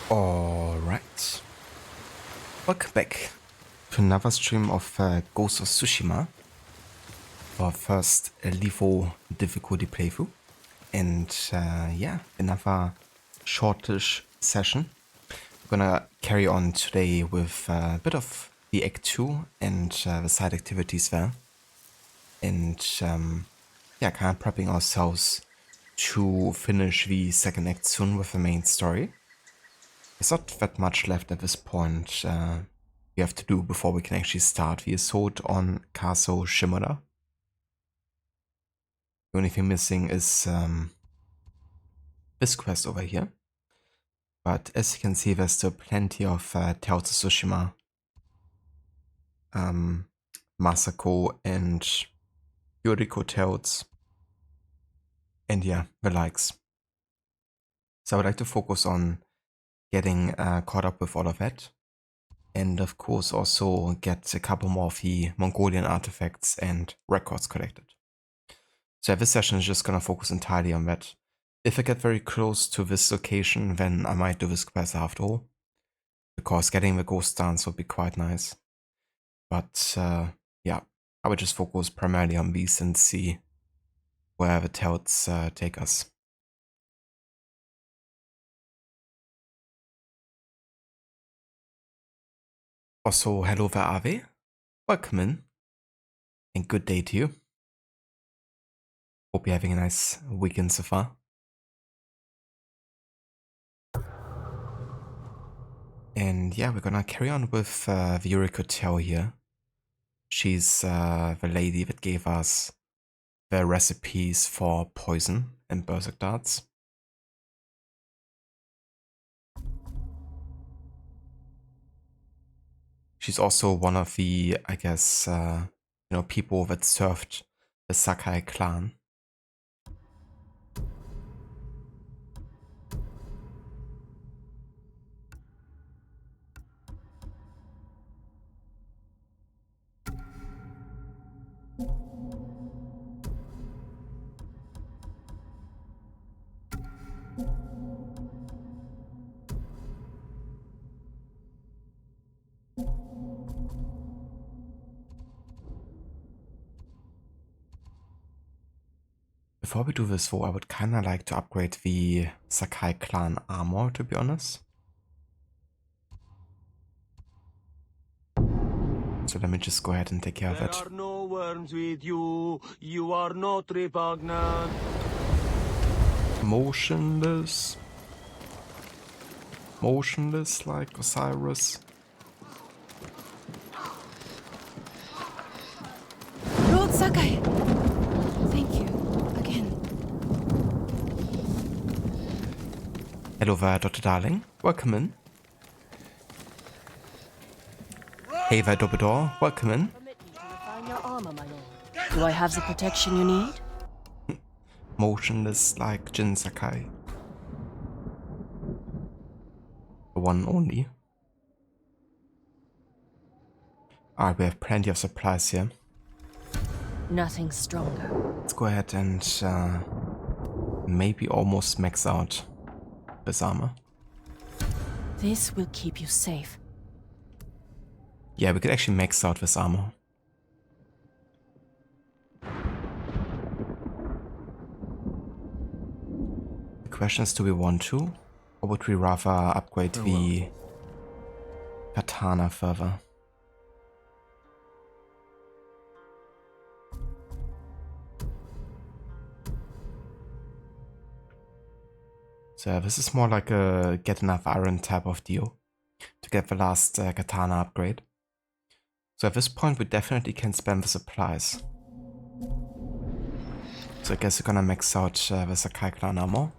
Alright, welcome back to another stream of Ghost of Tsushima, our first Levo difficulty playthrough, and yeah, another shortish session. We're gonna carry on today with a bit of the Act 2 and the side activities there, and yeah, kind of prepping ourselves to finish the second act soon with the main story. There's not that much left at this point we have to do before we can actually start the assault on Castle Shimura. The only thing missing is this quest over here. But as you can see, there's still plenty of Tales of Tsushima, Masako and Yuriko tales, and yeah, the likes. So I would like to focus on getting caught up with all of that. And of course also get a couple more of the Mongolian artifacts and records collected. So this session is just gonna focus entirely on that. If I get very close to this location, then I might do this quest after all, because getting the ghost dance would be quite nice. But yeah, I would just focus primarily on these and see where the tales take us. Also, hello there, Ave. Welcome in, and good day to you. Hope you're having a nice weekend so far. And yeah, we're gonna carry on with the Yuriko tale here. She's the lady that gave us the recipes for poison and berserk darts. She's also one of the, I guess, people that served the Sakai clan. Before we do this though, I would kinda like to upgrade the Sakai clan armor, to be honest. So let me just go ahead and take care of it. There are no worms with you. You are not repugnant. Motionless. Motionless like Osiris. Lord Sakai! Thank you, again. Hello there, Dr. Darling. Welcome in. Hey there, Dobador. Welcome in. Permit me to refine your armor, my lord. Do I have the protection you need? Motionless like Jin Sakai. The one only. Alright, we have plenty of supplies here. Nothing stronger. Let's go ahead and maybe almost max out this armor. This will keep you safe. Yeah, we could actually max out this armor. The question is, do we want to? Or would we rather upgrade the katana further? So this is more like a get enough iron type of deal to get the last katana upgrade. So at this point we definitely can spend the supplies. So I guess we're gonna max out the Sakai clan armor.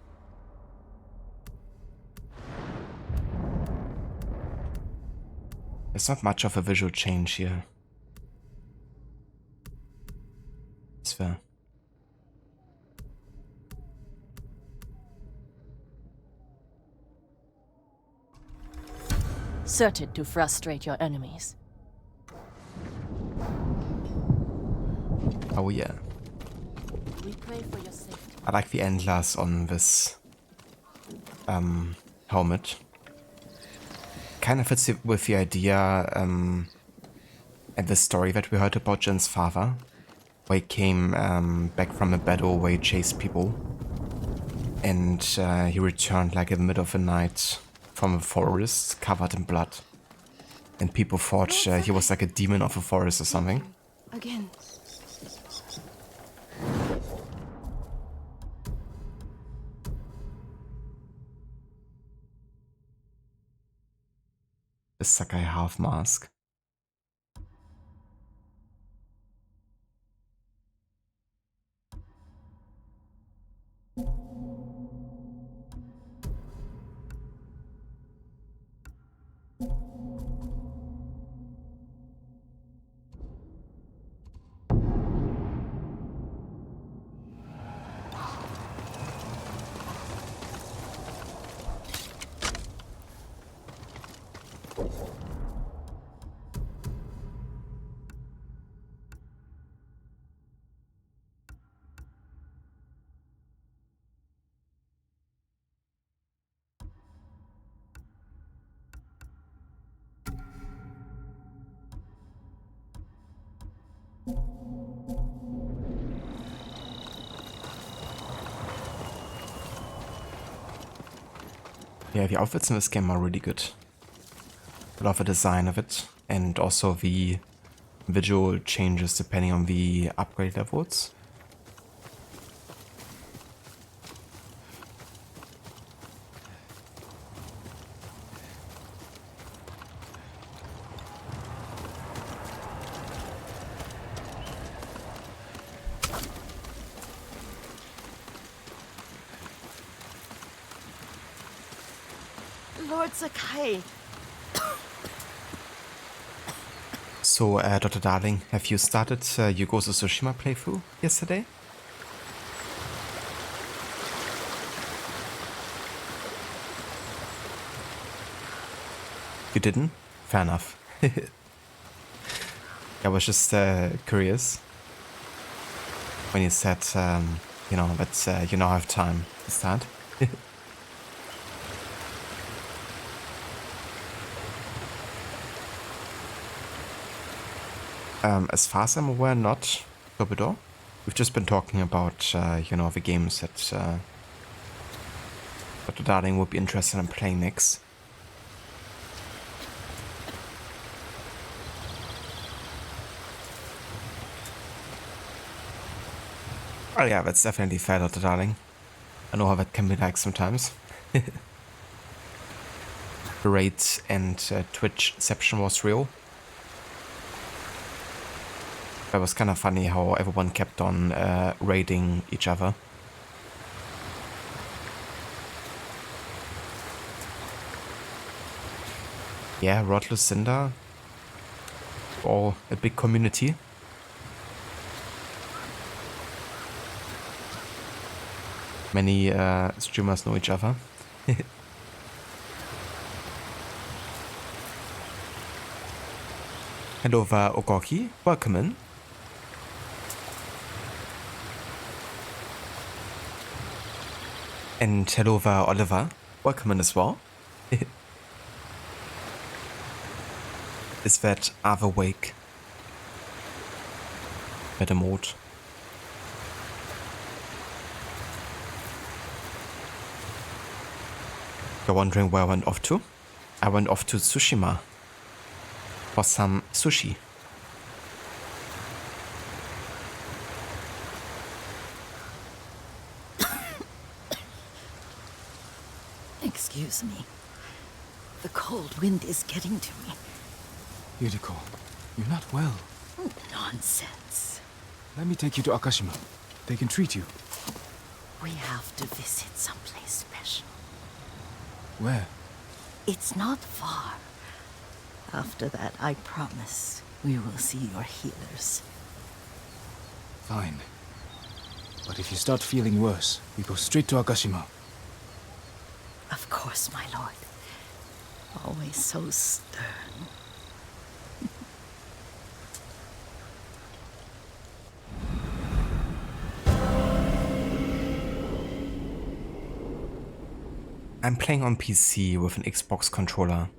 There's not much of a visual change here. It's fair. Certain to frustrate your enemies. Oh yeah. We pray for your safety. I like the antlers on this helmet. kind of fits with the idea and the story that we heard about Jin's father, where he came back from a battle where he chased people, and he returned like in the middle of the night from a forest covered in blood, and people thought he was like a demon of a forest or something. Again. The Sakai half mask. Yeah, the outfits in this game are really good. I love the design of it, and also the visual changes depending on the upgrade levels. Lord Sakai. So, Dr. Darling, have you started your Tsushima playthrough yesterday? You didn't? Fair enough. I was just curious when you said, you know, that you now have time to start. As far as I'm aware, not Torpedo. We've just been talking about, you know, the games that Dr. Darling would be interested in playing next. Oh yeah, that's definitely fair, Dr. Darling. I know how that can be like sometimes. The raid and Twitchception was real. It was kind of funny how everyone kept on raiding each other. Yeah, Rod Lucinda, all a big community. Many streamers know each other. Hello, Ogoki, welcome in. And hello, Oliver, welcome in as well. Is that other wake? Better mode. You're wondering where I went off to? I went off to Tsushima for some sushi. Excuse me. The cold wind is getting to me. Yuriko, you're not well. Nonsense. Let me take you to Akashima. They can treat you. We have to visit someplace special. Where? It's not far. After that, I promise we will see your healers. Fine. But if you start feeling worse, we go straight to Akashima. Of course, my lord. Always so stern. I'm playing on PC with an Xbox controller,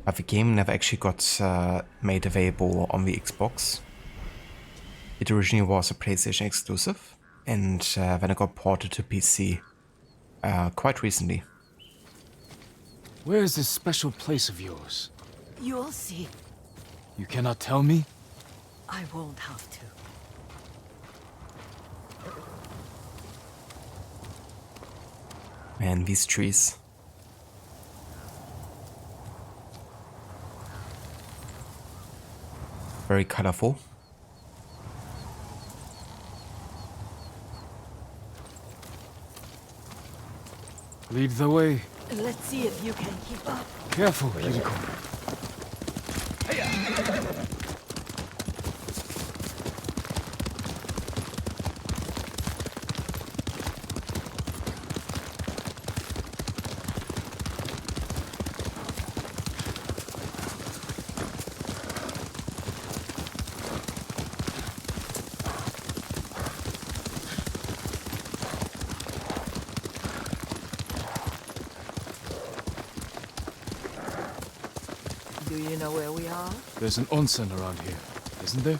But the game never actually got made available on the Xbox. It originally was a PlayStation exclusive, and then it got ported to PC quite recently. Where is this special place of yours? You'll see. You cannot tell me? I won't have to. Man, these trees. Very colorful. Lead the way. Let's see if you can keep up. Careful, Yuriko. Do you know where we are? There's an onsen around here, isn't there?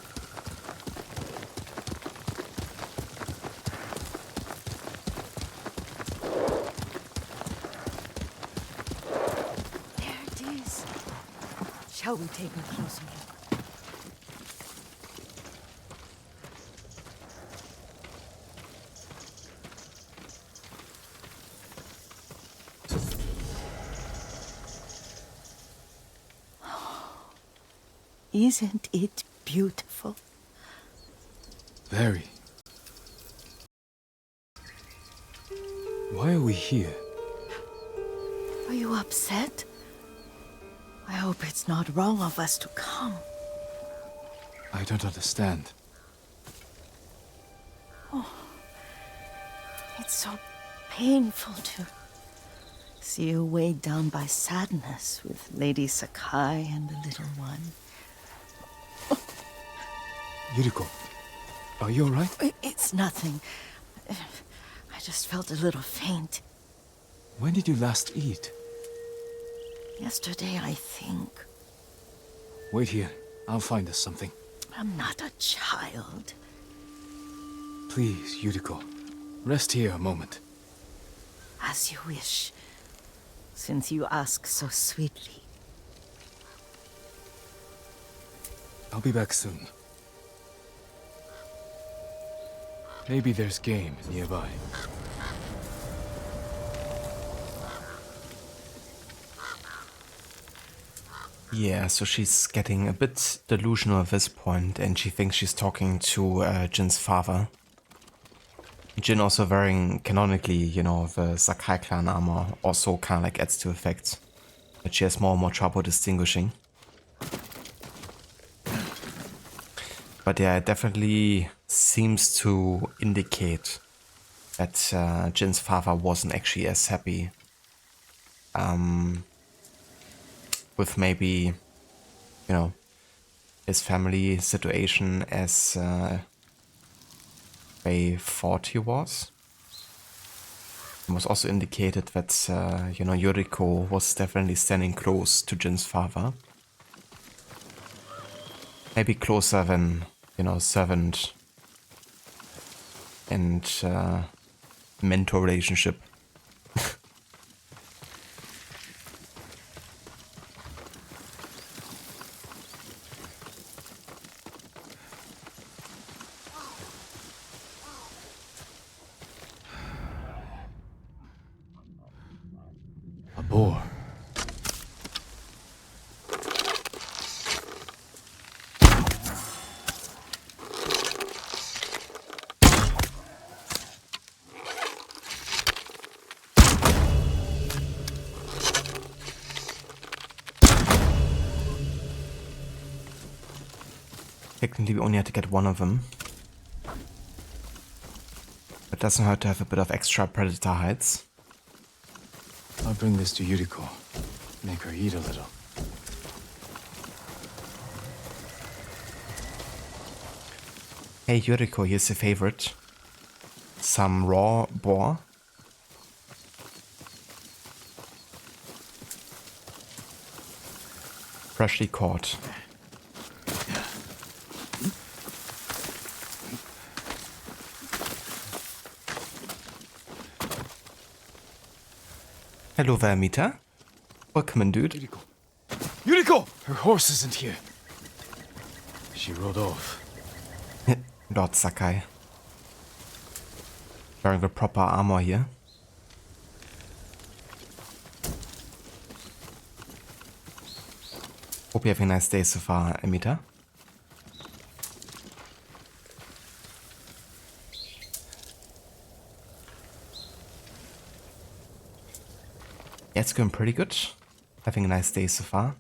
There it is. Shall we take a closer look? Isn't it beautiful? Very. Why are we here? Are you upset? I hope it's not wrong of us to come. I don't understand. It's so painful to see you weighed down by sadness with Lady Sakai and the little one. Yuriko, are you alright? It's nothing. I just felt a little faint. When did you last eat? Yesterday, I think. Wait here. I'll find us something. I'm not a child. Please, Yuriko. Rest here a moment. As you wish, since you ask so sweetly. I'll be back soon. Maybe there's game nearby. Yeah, so she's getting a bit delusional at this point, and she thinks she's talking to Jin's father. Jin also wearing, canonically, you know, the Sakai clan armor also kind of like adds to effect that she has more and more trouble distinguishing. But yeah, it definitely seems to indicate that Jin's father wasn't actually as happy with maybe, you know, his family situation as they thought he was. It was also indicated that, you know, Yuriko was definitely standing close to Jin's father. Maybe closer than, you know, servant and mentor relationship. A boar. Technically we only had to get one of them. But doesn't hurt to have a bit of extra predator hides. I'll bring this to Yuriko. Make her eat a little. Hey Yuriko, here's your favorite. Some raw boar. Freshly caught. Hello there, Mita. Welcome in, dude. Yuriko! Yuriko! Her horse isn't here. She rode off. Lord Sakai. Wearing the proper armor here. Hope you're having a nice day so far, Amita. Yeah, it's going pretty good. Having a nice day so far.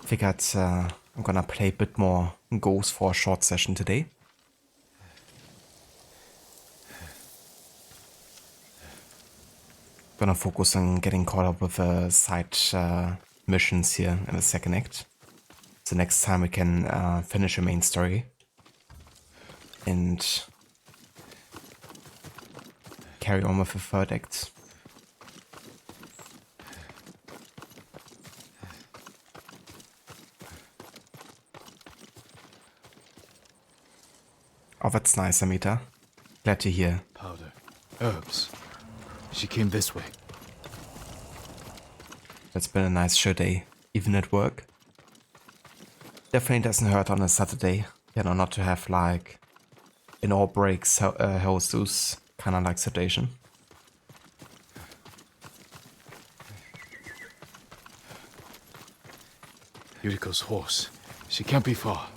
Figured I'm gonna play a bit more Ghost for a short session today. Gonna focus on getting caught up with the side missions here in the second act. So next time we can finish the main story. And carry on with the third act. Oh, that's nice, Amita. Glad to hear. Powder. Herbs. She came this way. It's been a nice show day, even at work. Definitely doesn't hurt on a Saturday, you know, not to have like an all breaks hostess kind of like situation. Yuriko's horse. She can't be far.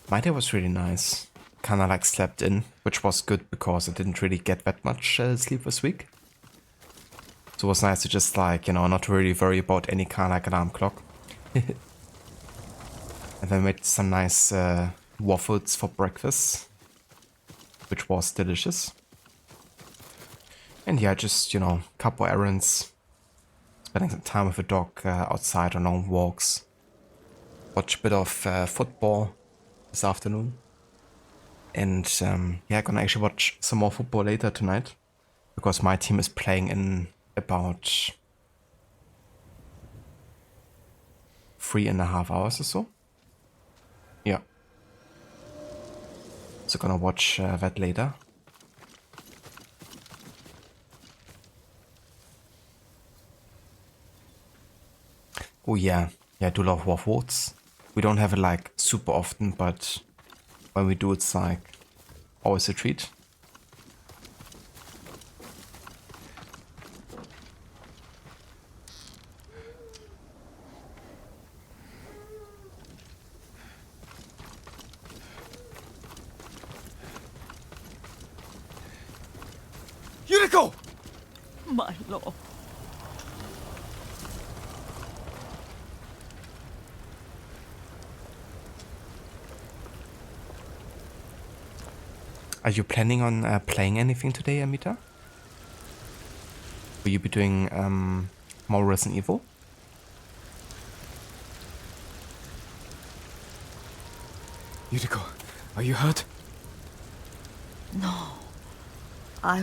My day was really nice. Kinda like slept in, which was good because I didn't really get that much sleep this week. So it was nice to just like, you know, not really worry about any kind of like alarm clock. And then made some nice waffles for breakfast, which was delicious. And yeah, just, you know, couple errands. Spending some time with the dog outside on long walks. Watch a bit of football this afternoon. And yeah, gonna actually watch some more football later tonight. Because my team is playing in about 3.5 hours or so. Yeah. So gonna watch that later. Oh yeah, I do love waffles. We don't have it like super often, but when we do, it's like always a treat. Yuriko! My lord. Are you planning on playing anything today, Amita? Will you be doing more Resident Evil? Yuriko, are you hurt? No. I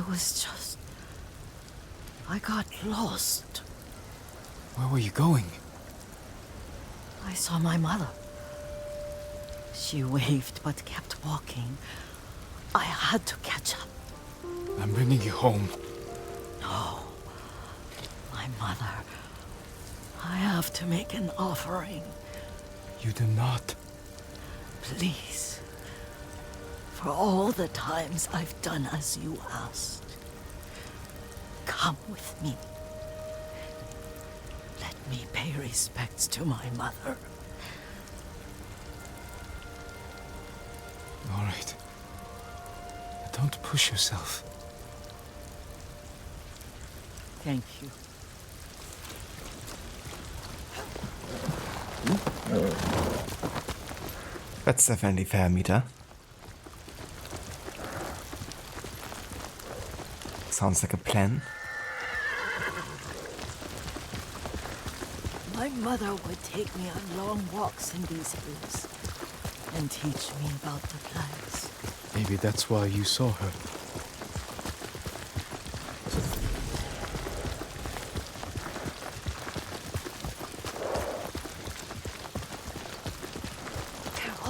got lost. Where were you going? I saw my mother. She waved but kept walking. I had to catch up. I'm bringing you home. No. My mother. I have to make an offering. You do not. Please. For all the times I've done as you asked. Come with me. Let me pay respects to my mother. All right. Don't push yourself. Thank you. That's definitely fair, Mita. Sounds like a plan. My mother would take me on long walks in these hills and teach me about the plants. Maybe that's why you saw her.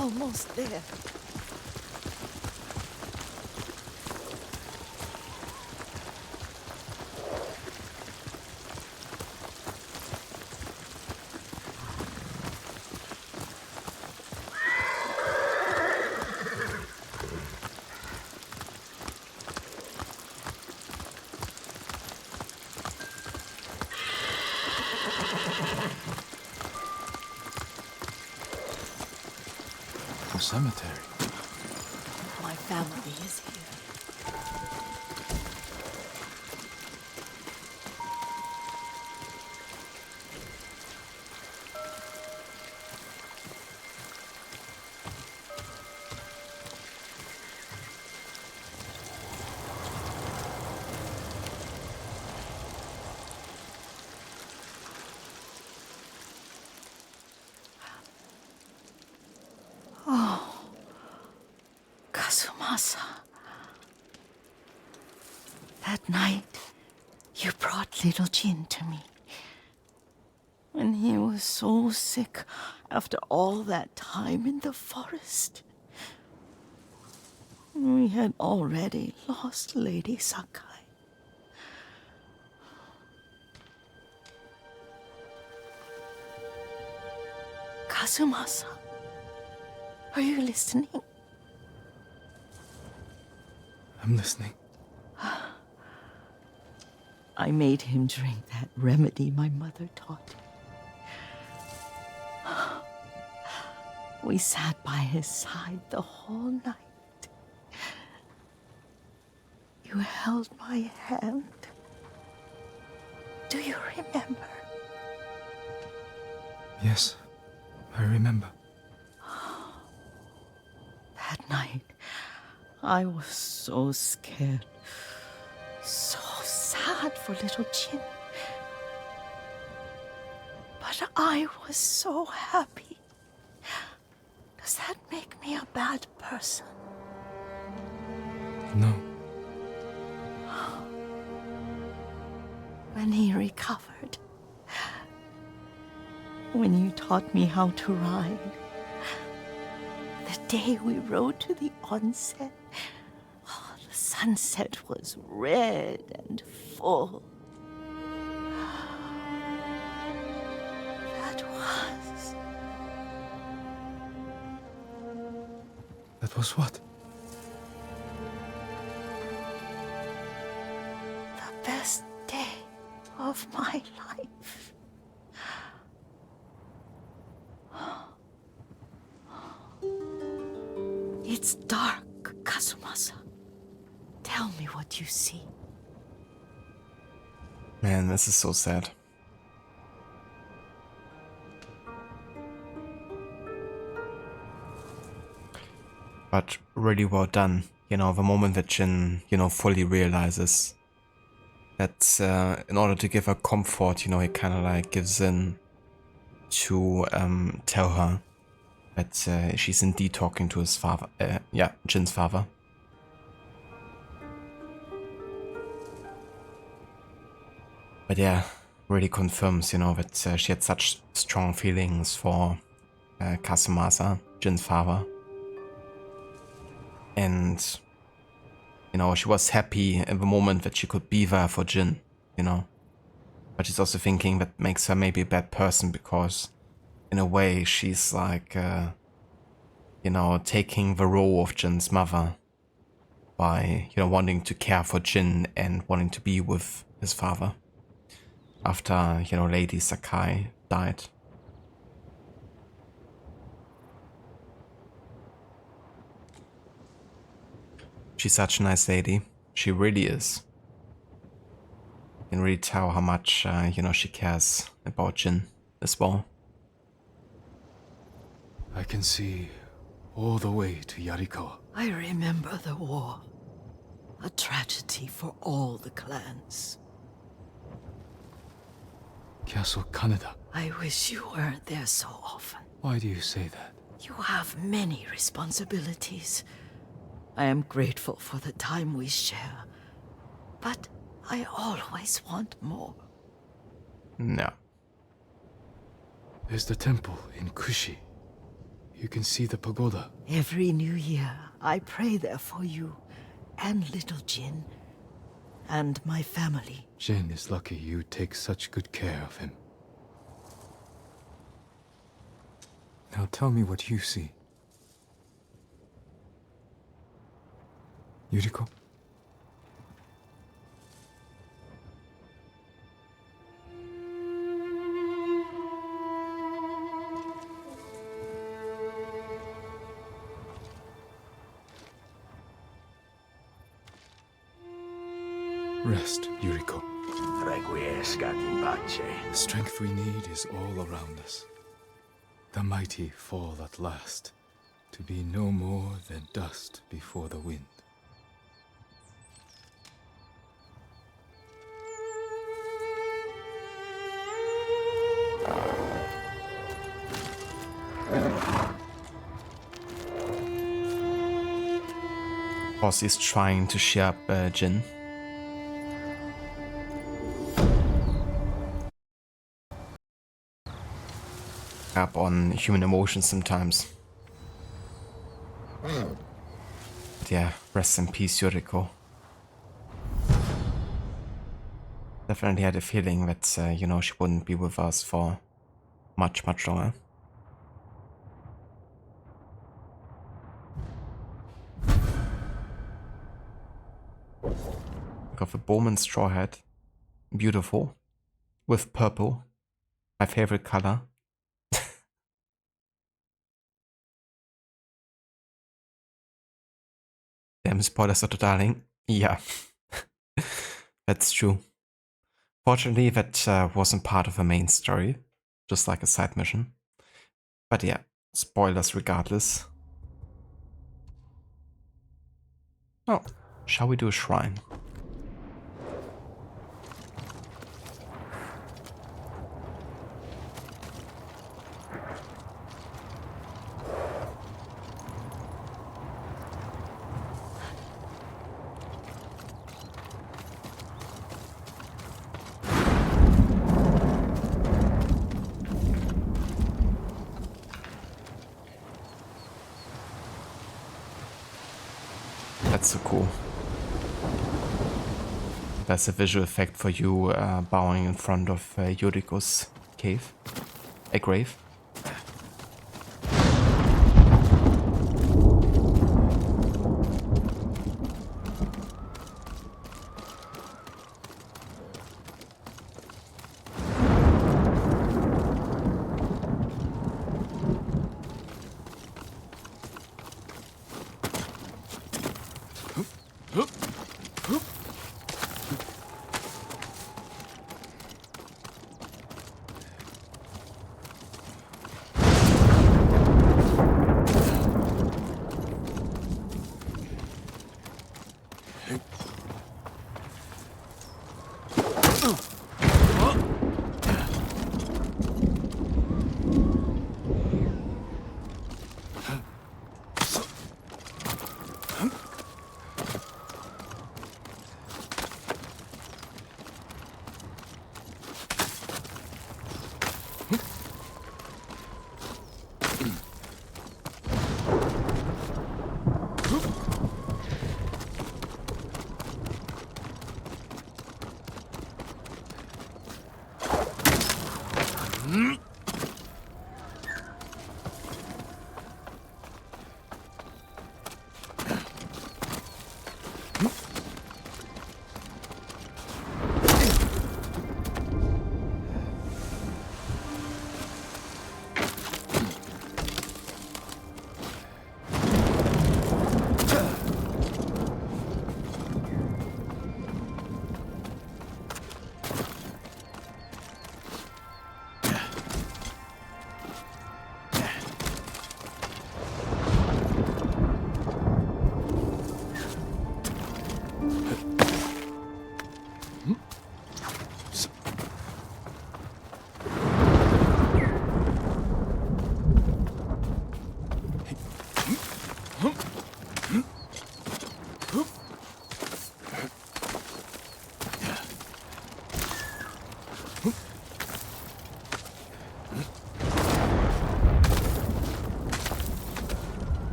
almost there. A cemetery. My family is here. Kasumasa. That night, you brought little Jin to me. When he was so sick after all that time in the forest. We had already lost Lady Sakai. Kasumasa, are you listening? I'm listening. I made him drink that remedy my mother taught him. We sat by his side the whole night. You held my hand. Do you remember? Yes, I remember. That night, I was so scared, so sad for little Jin. But I was so happy. Does that make me a bad person? No. When he recovered, when you taught me how to ride, the day we rode to the onsen, oh, the sunset was red and full. That was what? The best day of my life. It's dark, Kasumasa. Tell me what you see. Man, this is so sad. But really well done. You know, the moment that Jin, fully realizes that in order to give her comfort, he kind of like gives in to tell her that she's indeed talking to his father. Jin's father. But yeah, really confirms, that she had such strong feelings for Kasumasa, Jin's father. And, she was happy in the moment that she could be there for Jin, But she's also thinking that makes her maybe a bad person because, in a way, she's like, taking the role of Jin's mother by, wanting to care for Jin and wanting to be with his father after, Lady Sakai died. She's such a nice lady. She really is. You can really tell how much, she cares about Jin as well. I can see all the way to Yuriko. I remember the war. A tragedy for all the clans. Castle Kaneda. I wish you weren't there so often. Why do you say that? You have many responsibilities. I am grateful for the time we share, but I always want more. No. There's the temple in Kushi. You can see the pagoda. Every new year, I pray there for you and little Jin and my family. Jin is lucky you take such good care of him. Now tell me what you see. Yuriko? Rest, Yuriko. Requiescat in pace. The strength we need is all around us. The mighty fall at last, to be no more than dust before the wind. Boss is trying to cheer up Jin. Up on human emotions sometimes. But yeah, rest in peace, Yuriko. Definitely had a feeling that, you know, she wouldn't be with us for much longer. Look of a Bowman straw hat. Beautiful. With purple. My favorite color. Damn, Spoilers are darling. Yeah. That's true. Fortunately, that wasn't part of the main story. Just like a side mission. But yeah, spoilers regardless. Oh, shall we do a shrine? That's so cool. That's a visual effect for you bowing in front of Yuriko's cave. A grave.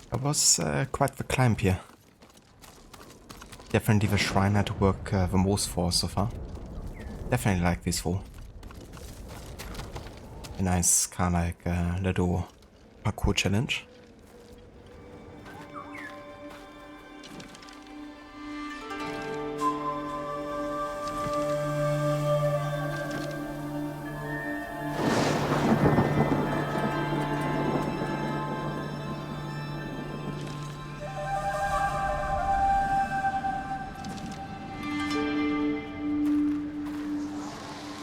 That was quite the climb here. Definitely the shrine I had to work the most for so far. Definitely like these four. A nice kind of like little parkour challenge.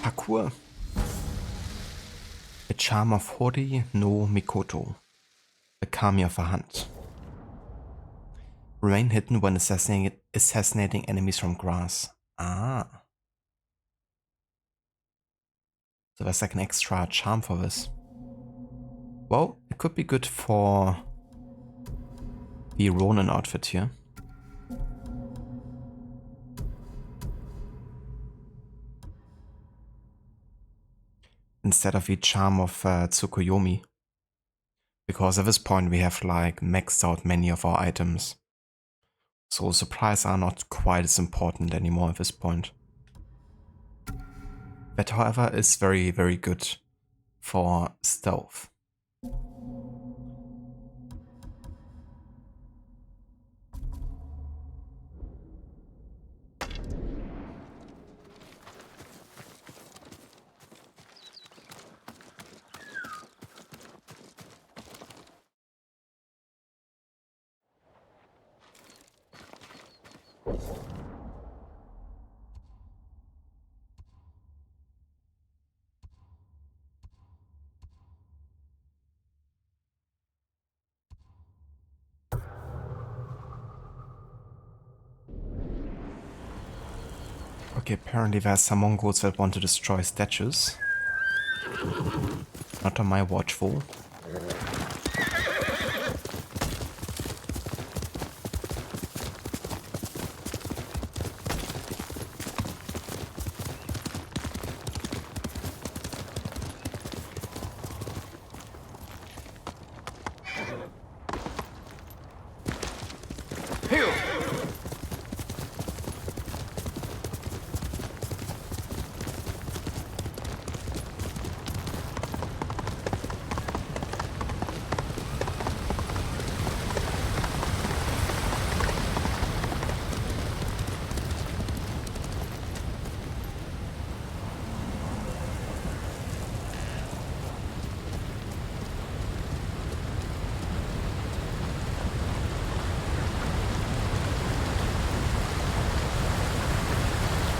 Parkour. The charm of Hori no Mikoto. The kami of a hunt. Remain hidden when assassinating enemies from grass. Ah. So there's like an extra charm for this. Well, it could be good for the Ronin outfit here. Instead of the charm of Tsukuyomi. Because at this point we have like maxed out many of our items. So supplies are not quite as important anymore at this point. That however is very, very good for stealth. Okay, apparently there's some Mongols that want to destroy statues. Not on my watch, though.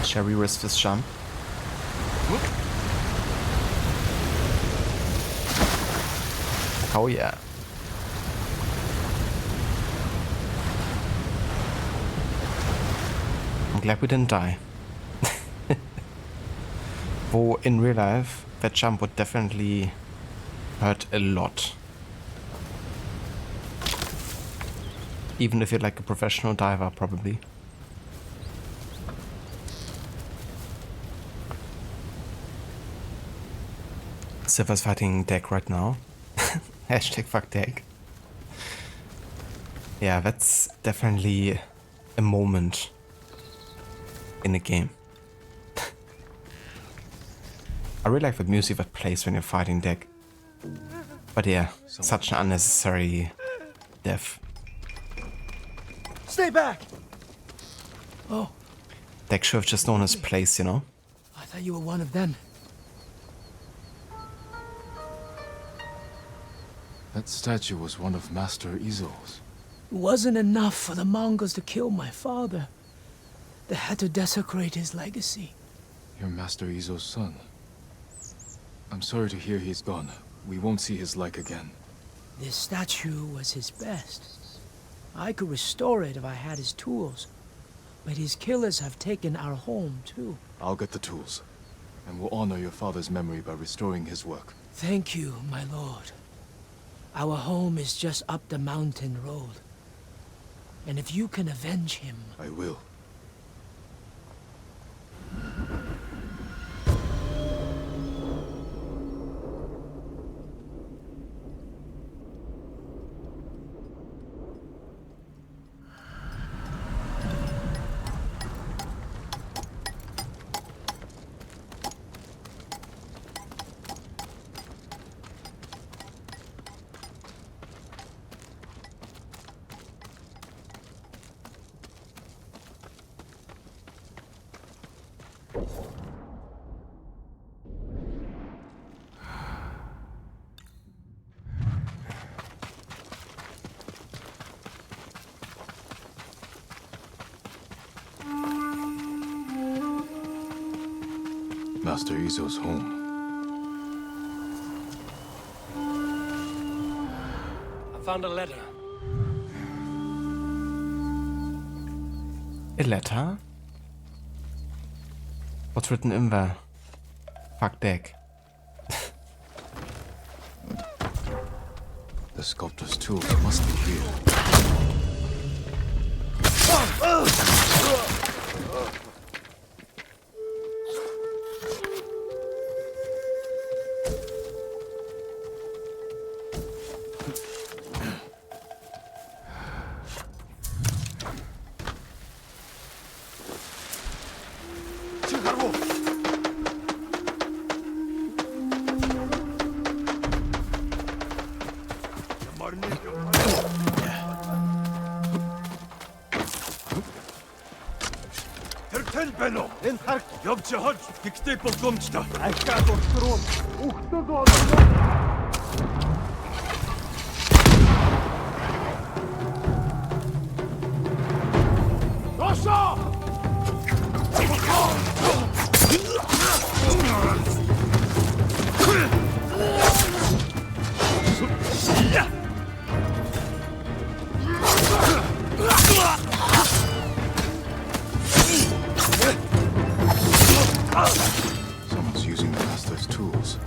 Shall we risk this jump? Oh yeah. I'm glad we didn't die. Though in real life, that jump would definitely hurt a lot. Even if you're like a professional diver, probably. Silver's fighting deck right now. Hashtag fuck deck. Yeah, that's definitely a moment in a game. I really like the music that plays when you're fighting deck. But yeah, such an unnecessary death. Stay back! Oh, Deck should have just known his place, you know? I thought you were one of them. That statue was one of Master Izo's. It wasn't enough for the Mongols to kill my father. They had to desecrate his legacy. You're Master Izo's son. I'm sorry to hear he's gone. We won't see his like again. This statue was his best. I could restore it if I had his tools. But his killers have taken our home, too. I'll get the tools, and we'll honor your father's memory by restoring his work. Thank you, my lord. Our home is just up the mountain road. And if you can avenge him... I will. Master Izo's home. I found a letter. A letter? What's written in there? Fuck deck. The sculptor's tools must be here. Явж хож гихтэй болгоомжтой. Ашгаад усруу. Өгтөд болоо. Росо! Someone's using the master's tools.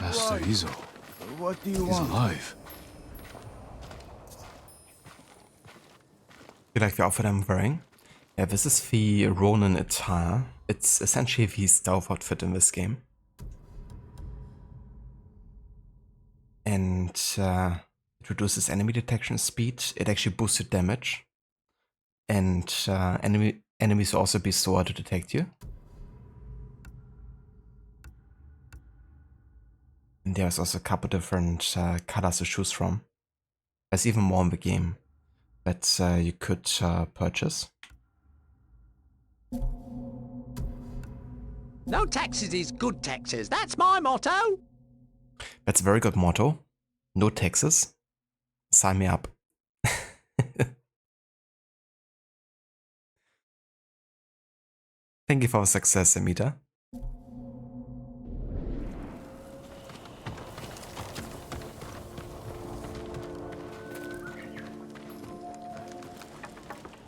Master Izo. What do you He's want? alive. You like the outfit I'm wearing? Yeah, this is the Ronin attire. It's essentially the stealth outfit in this game. And it reduces enemy detection speed. It actually boosted damage. And enemies will also be slower to detect you. And there's also a couple different colors to choose from. There's even more in the game that you could purchase. No taxes is good taxes. That's my motto. That's a very good motto. No taxes. Sign me up. Thank you for the success, Amita.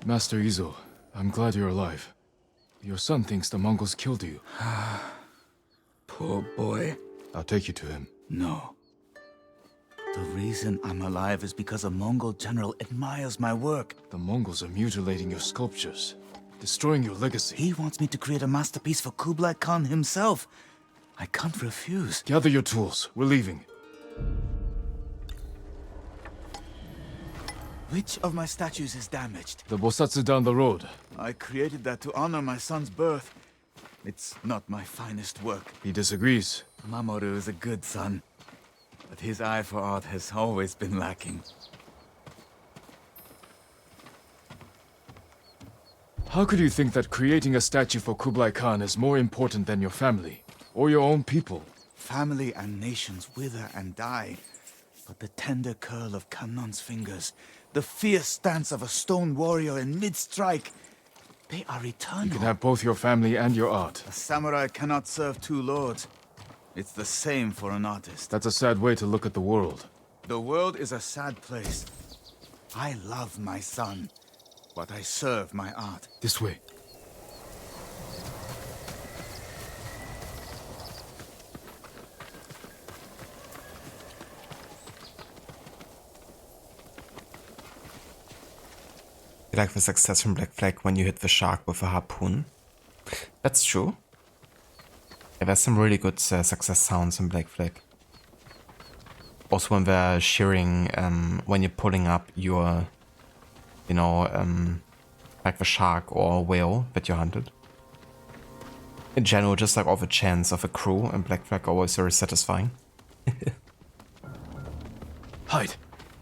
Master Izo, I'm glad you're alive. Your son thinks the Mongols killed you. Poor boy. I'll take you to him. No. The reason I'm alive is because a Mongol general admires my work. The Mongols are mutilating your sculptures, destroying your legacy. He wants me to create a masterpiece for Kublai Khan himself. I can't refuse. Gather your tools. We're leaving. Which of my statues is damaged? The Bosatsu down the road. I created that to honor my son's birth. It's not my finest work. He disagrees. Mamoru is a good son, but his eye for art has always been lacking. How could you think that creating a statue for Kublai Khan is more important than your family? Or your own people? Family and nations wither and die. But the tender curl of Kanon's fingers, the fierce stance of a stone warrior in mid-strike, they are eternal. You can have both your family and your art. A samurai cannot serve two lords. It's the same for an artist. That's a sad way to look at the world. The world is a sad place. I love my son, but I serve my art. This way. You like the success from Black Flag when you hit the shark with a harpoon? That's true. Yeah, there's some really good success sounds in Black Flag. Also when we're shearing, when you're pulling up your, you know, like the shark or whale that you hunted. In general, just like all the chants of a crew and Black Flag are always very satisfying. Hide.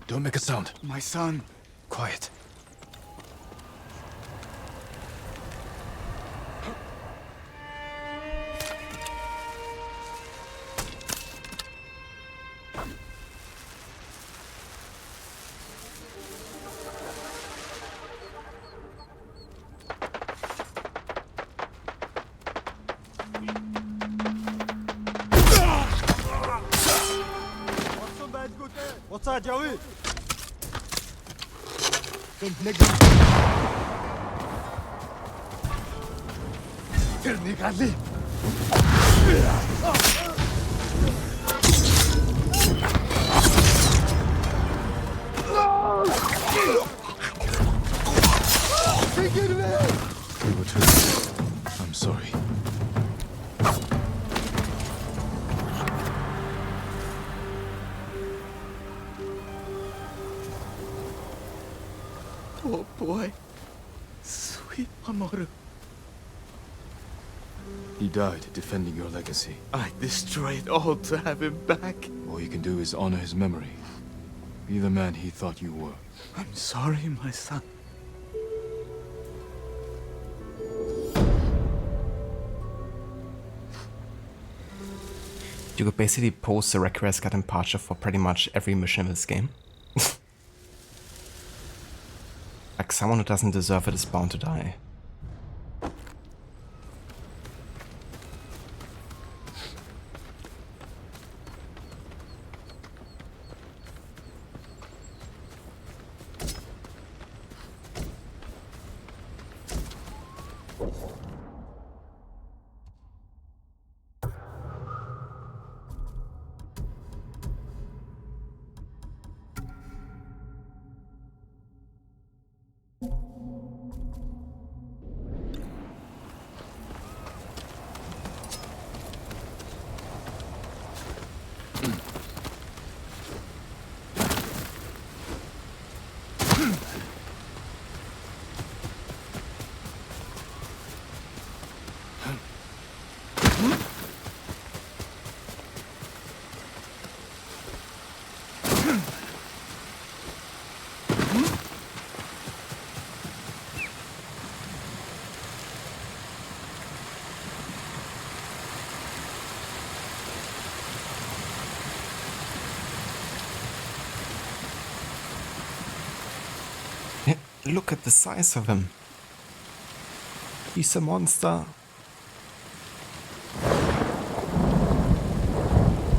Don't make a sound. My son. Quiet. We were too late. I'm sorry. Poor boy. Sweet Mamoru. He died defending your legacy. I destroyed all to have him back. All you can do is honor his memory. Be the man he thought you were. I'm sorry, my son. You could basically post the request got departure for pretty much every mission in this game. Like someone who doesn't deserve it is bound to die. Look at the size of him. He's a monster.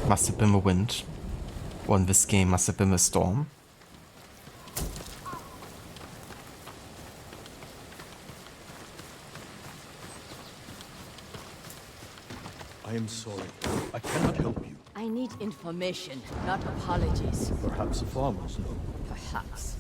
Must have been the wind. Or in this game must have been the storm. I am sorry. I cannot help you. I need information, not apologies. Perhaps the farmers know. Perhaps.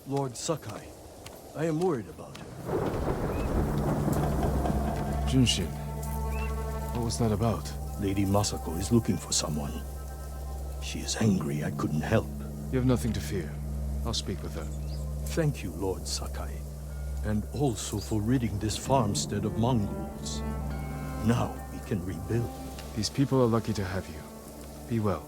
Lord Sakai, I am worried about her. Junshin, what was that about? Lady Masako is looking for someone. She is angry I couldn't help. You have nothing to fear. I'll speak with her. Thank you, Lord Sakai. And also for ridding this farmstead of Mongols. Now we can rebuild. These people are lucky to have you. Be well.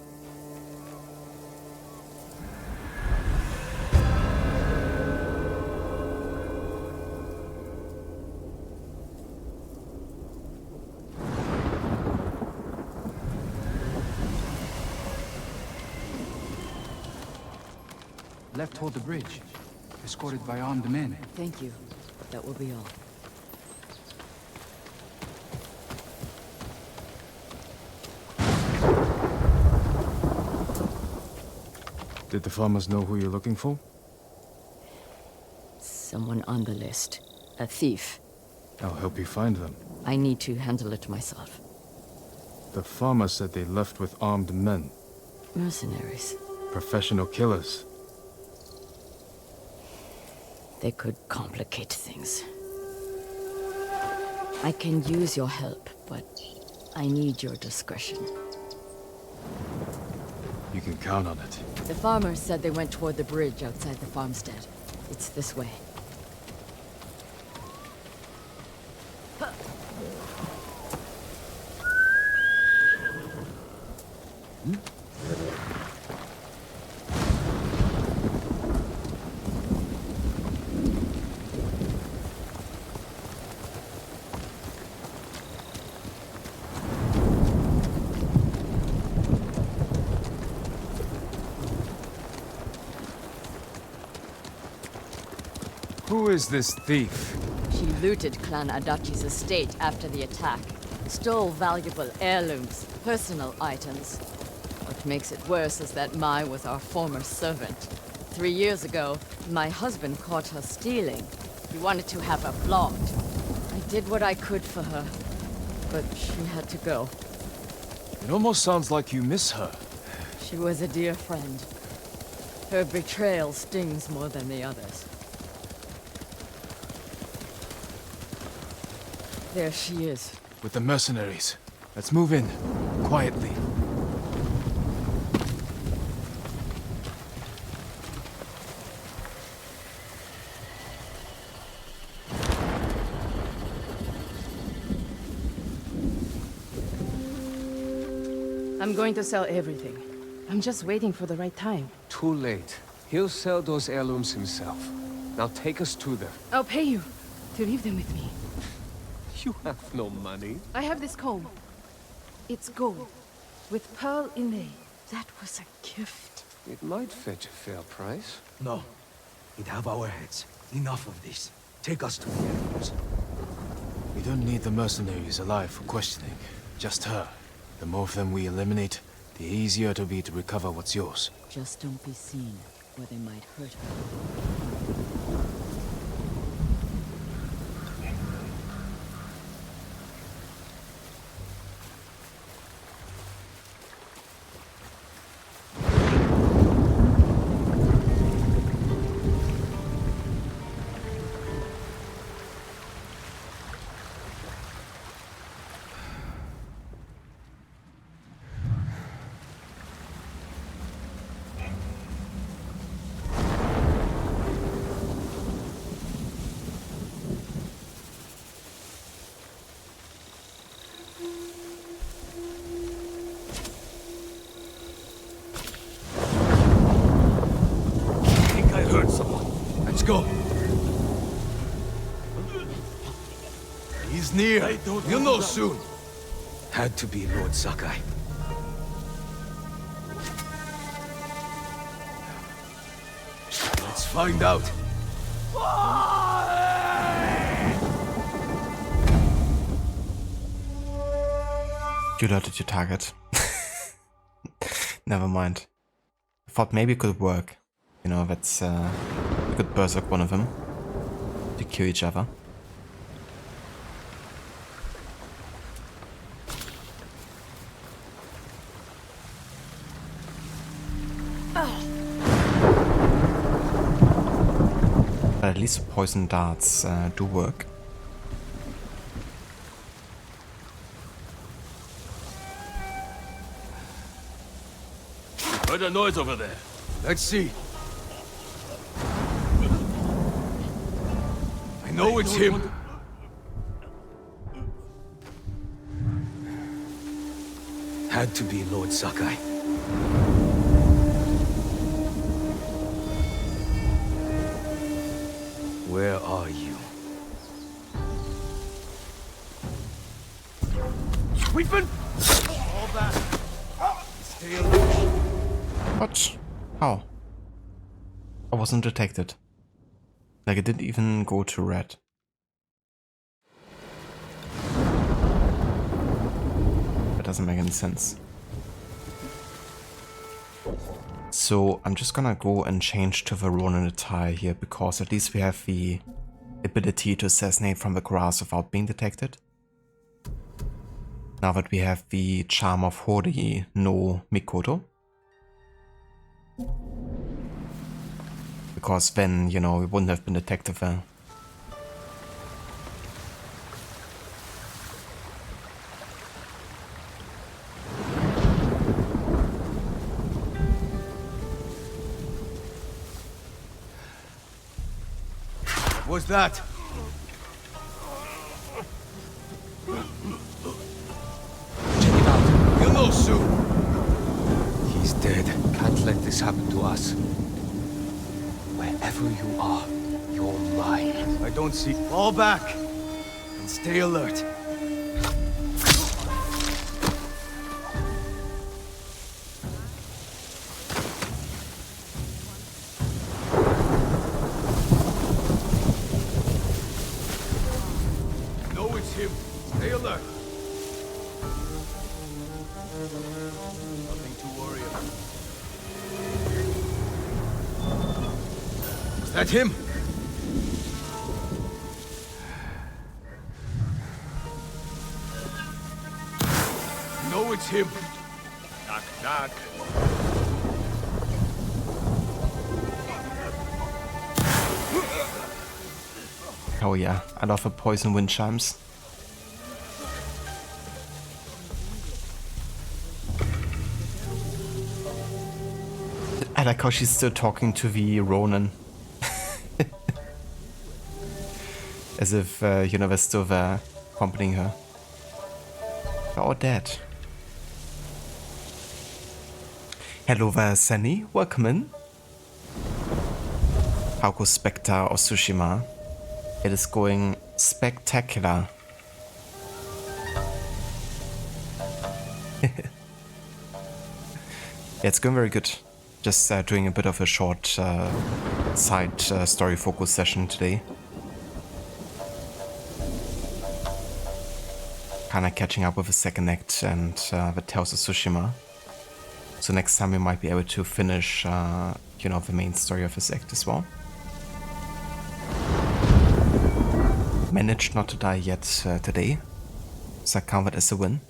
Left toward the bridge, escorted by armed men. Thank you. That will be all. Did the farmers know who you're looking for? Someone on the list. A thief. I'll help you find them. I need to handle it myself. The farmer said they left with armed men. Mercenaries. Professional killers. They could complicate things. I can use your help, but I need your discretion. You can count on it. The farmers said they went toward the bridge outside the farmstead. It's this way. Who is this thief? She looted Clan Adachi's estate after the attack. Stole valuable heirlooms, personal items. What makes it worse is that Mai was our former servant. 3 years ago, my husband caught her stealing. He wanted to have her flogged. I did what I could for her, but she had to go. It almost sounds like you miss her. She was a dear friend. Her betrayal stings more than the others. There she is. With the mercenaries. Let's move in. Quietly. I'm going to sell everything. I'm just waiting for the right time. Too late. He'll sell those heirlooms himself. Now take us to them. I'll pay you to leave them with me. You have no money. I have this comb. It's gold, with pearl inlay. That was a gift. It might fetch a fair price. No. We'd have our heads. Enough of this. Take us to the heirlooms. We don't need the mercenaries alive for questioning. Just her. The more of them we eliminate, the easier it'll be to recover what's yours. Just don't be seen, or they might hurt her. Go. He's near. You'll know soon. Had to be Lord Sakai. Let's find out. You alerted your target. Never mind. I thought maybe it could work. You know, that's we could berserk one of them to kill each other. But at least the poison darts do work. Heard a noise over there. Let's see. I know it's him. Had to be Lord Sakai. Where are you? Weapon! All back. Stay alert. What? How? I wasn't detected. Like, it didn't even go to red. That doesn't make any sense. So I'm just gonna go and change to the Ronin attire here, because at least we have the ability to assassinate from the grass without being detected. Now that we have the charm of Hori no Mikoto. Because then, you know, we wouldn't have been detected there. What's that? Check it out. You know, Sue. He's dead. Can't let this happen to us. Wherever you are, you're mine. I don't see. Fall back and stay alert. No, it's him. Stay alert. Nothing to worry about. Is that him? No, it's him. Knock, knock. Oh yeah, I love the poison wind chimes. I like how she's still talking to the Ronin. As if, you know, they're still there, accompanying her. They're all dead. Hello there, Sunny. Welcome in. How goes Spectre of Tsushima? It is going spectacular. Yeah, it's going very good. Just doing a bit of a short side story focus session today. Kinda catching up with the second act and the Tales of Tsushima. So next time we might be able to finish, you know, the main story of this act as well. Managed not to die yet today, so I count that as a win.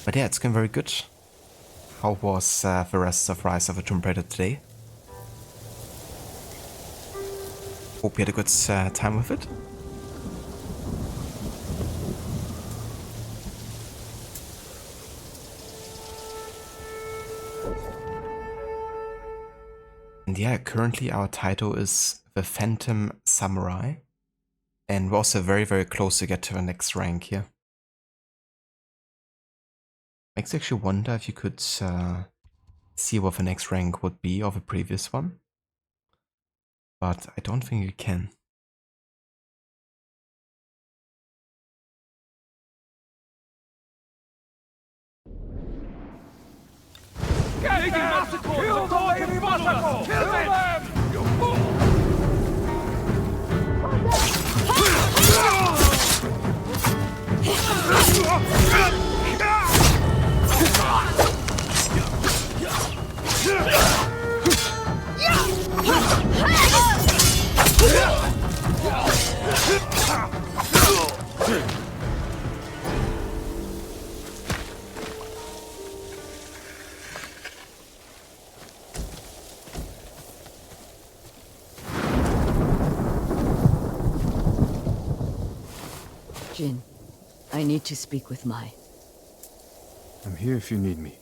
But yeah, it's going very good. How was the rest of Rise of the Tomb Raider today? Hope you had a good time with it. And yeah, currently our title is The Phantom Samurai. And we're also very, very close to get to the next rank here. Makes me actually wonder if you could see what the next rank would be of a previous one. But I don't think you can. Get Masako! Kill the lady Masako! Kill them! Jin, I need to speak with Mai. I'm here if you need me.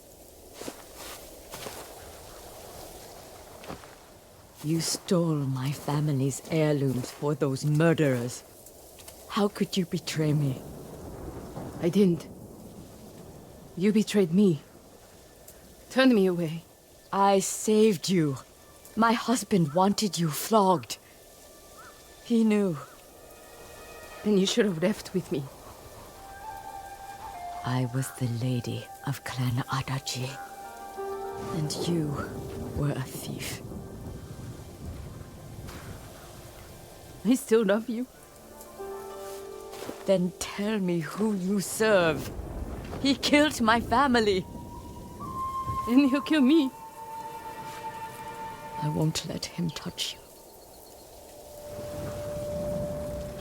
You stole my family's heirlooms for those murderers. How could you betray me? I didn't. You betrayed me. Turned me away. I saved you. My husband wanted you flogged. He knew. Then you should have left with me. I was the lady of Clan Adachi. And you were a thief. I still love you. Then tell me who you serve. He killed my family. And he'll kill me. I won't let him touch you.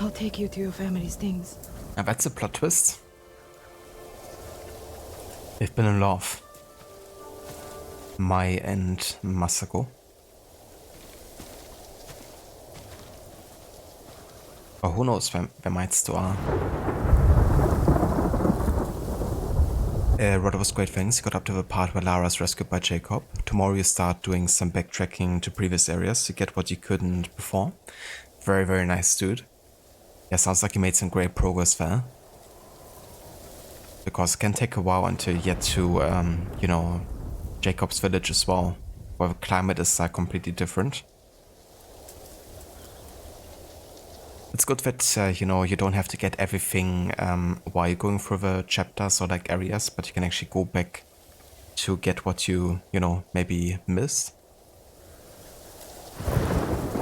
I'll take you to your family's things. Now that's a plot twist. They've been in love. Mai and Masako. Or who knows where Mai still are. Rodder was great things. You got up to the part where Lara's rescued by Jacob. Tomorrow you start doing some backtracking to previous areas to get what you couldn't before. Very, very nice, dude. Yeah, sounds like you made some great progress there. Because it can take a while until you get to, you know, Jacob's village as well, where the climate is like completely different. It's good that, you know, you don't have to get everything while you're going through the chapters or like areas, but you can actually go back to get what you know, maybe missed.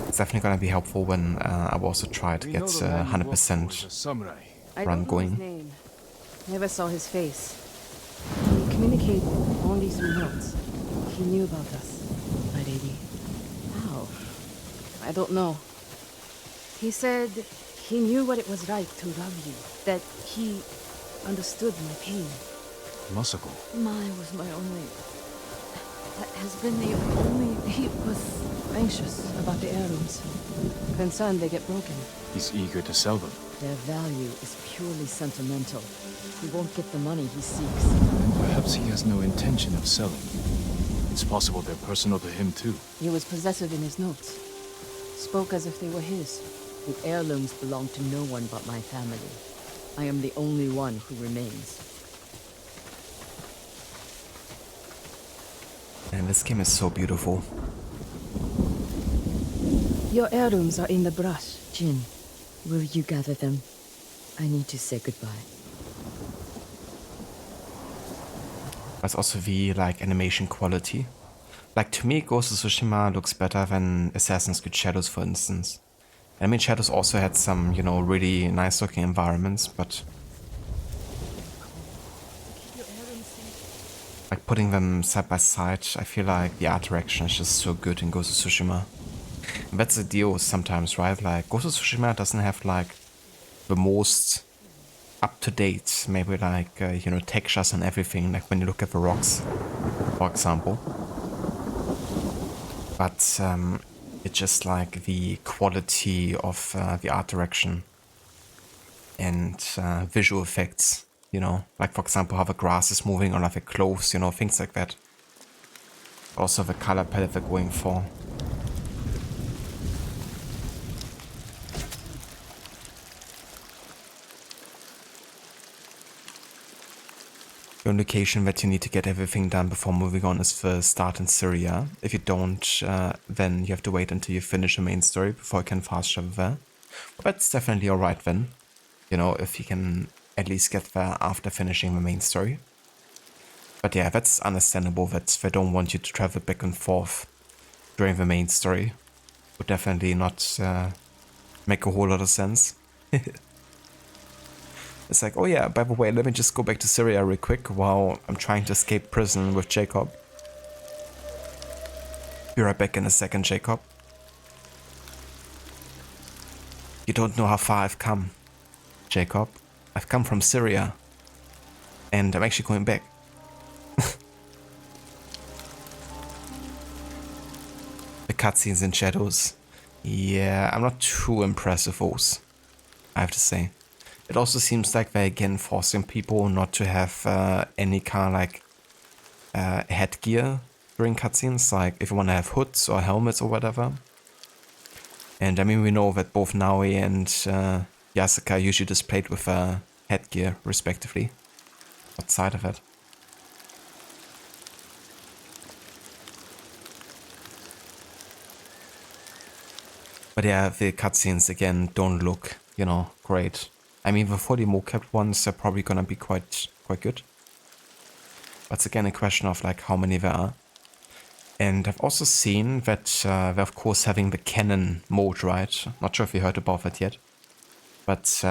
It's definitely gonna be helpful when I will also try to get 100% run going. Never saw his face. We communicate only through notes. He knew about us, my lady. How? I don't know. He said he knew what it was like to love you, that he understood my pain. Masako. Mai was my only... That has been the only... He was anxious about the heirlooms. Concerned they get broken. He's eager to sell them. Their value is purely sentimental. He won't get the money he seeks. And perhaps he has no intention of selling. It's possible they're personal to him too. He was possessive in his notes. Spoke as if they were his. The heirlooms belong to no one but my family. I am the only one who remains. And this game is so beautiful. Your heirlooms are in the brush. Jin, will you gather them? I need to say goodbye. That's also the like animation quality. Like to me, Ghost of Tsushima looks better than Assassin's Creed Shadows, for instance. I mean, Shadows also had some, you know, really nice looking environments, but like putting them side by side, I feel like the art direction is just so good in Ghost of Tsushima. And that's the deal sometimes, right? Like Ghost of Tsushima doesn't have like the most up-to-date, maybe like, you know, textures and everything, like when you look at the rocks, for example. But it's just like the quality of the art direction and visual effects, you know, like for example how the grass is moving on like the clothes, you know, things like that. Also the color palette they're going for. The indication that you need to get everything done before moving on is the start in Syria. If you don't, then you have to wait until you finish the main story before you can fast travel there. But that's definitely alright then. You know, if you can at least get there after finishing the main story. But yeah, that's understandable that they don't want you to travel back and forth during the main story. Would definitely not make a whole lot of sense. It's like, oh yeah, by the way, let me just go back to Syria real quick while I'm trying to escape prison with Jacob. Be right back in a second, Jacob. You don't know how far I've come, Jacob. I've come from Syria. And I'm actually going back. The cutscenes in Shadows. Yeah, I'm not too impressed with those, I have to say. It also seems like they're again forcing people not to have any kind of like headgear during cutscenes, like if you want to have hoods or helmets or whatever. And I mean, we know that both Naoi and Yasuka are usually displayed with headgear, respectively, outside of it. But yeah, the cutscenes again don't look, you know, great. I mean, the fully mocapped ones are probably gonna be quite good. But it's again a question of like how many there are. And I've also seen that they're of course having the canon mode, right? Not sure if you heard about that yet. But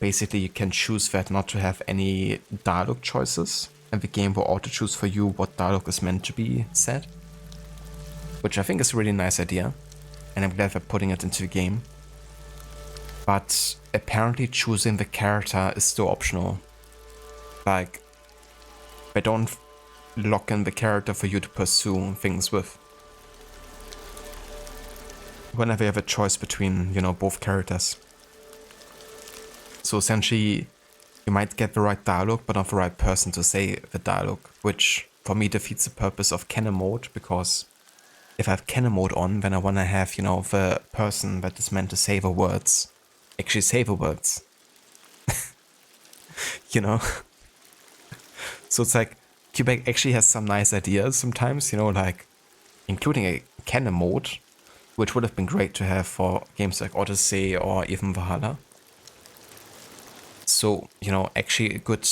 basically you can choose that not to have any dialogue choices. And the game will auto choose for you what dialogue is meant to be said. Which I think is a really nice idea. And I'm glad they're putting it into the game. But apparently choosing the character is still optional. Like, they don't lock in the character for you to pursue things with. Whenever you have a choice between, you know, both characters. So essentially, you might get the right dialogue, but not the right person to say the dialogue, which for me defeats the purpose of canon mode, because if I have canon mode on, then I want to have, you know, the person that is meant to say the words actually say the words. You know? So it's like, Quebec actually has some nice ideas sometimes, you know, like including a canon mode, which would have been great to have for games like Odyssey or even Valhalla. So, you know, actually a good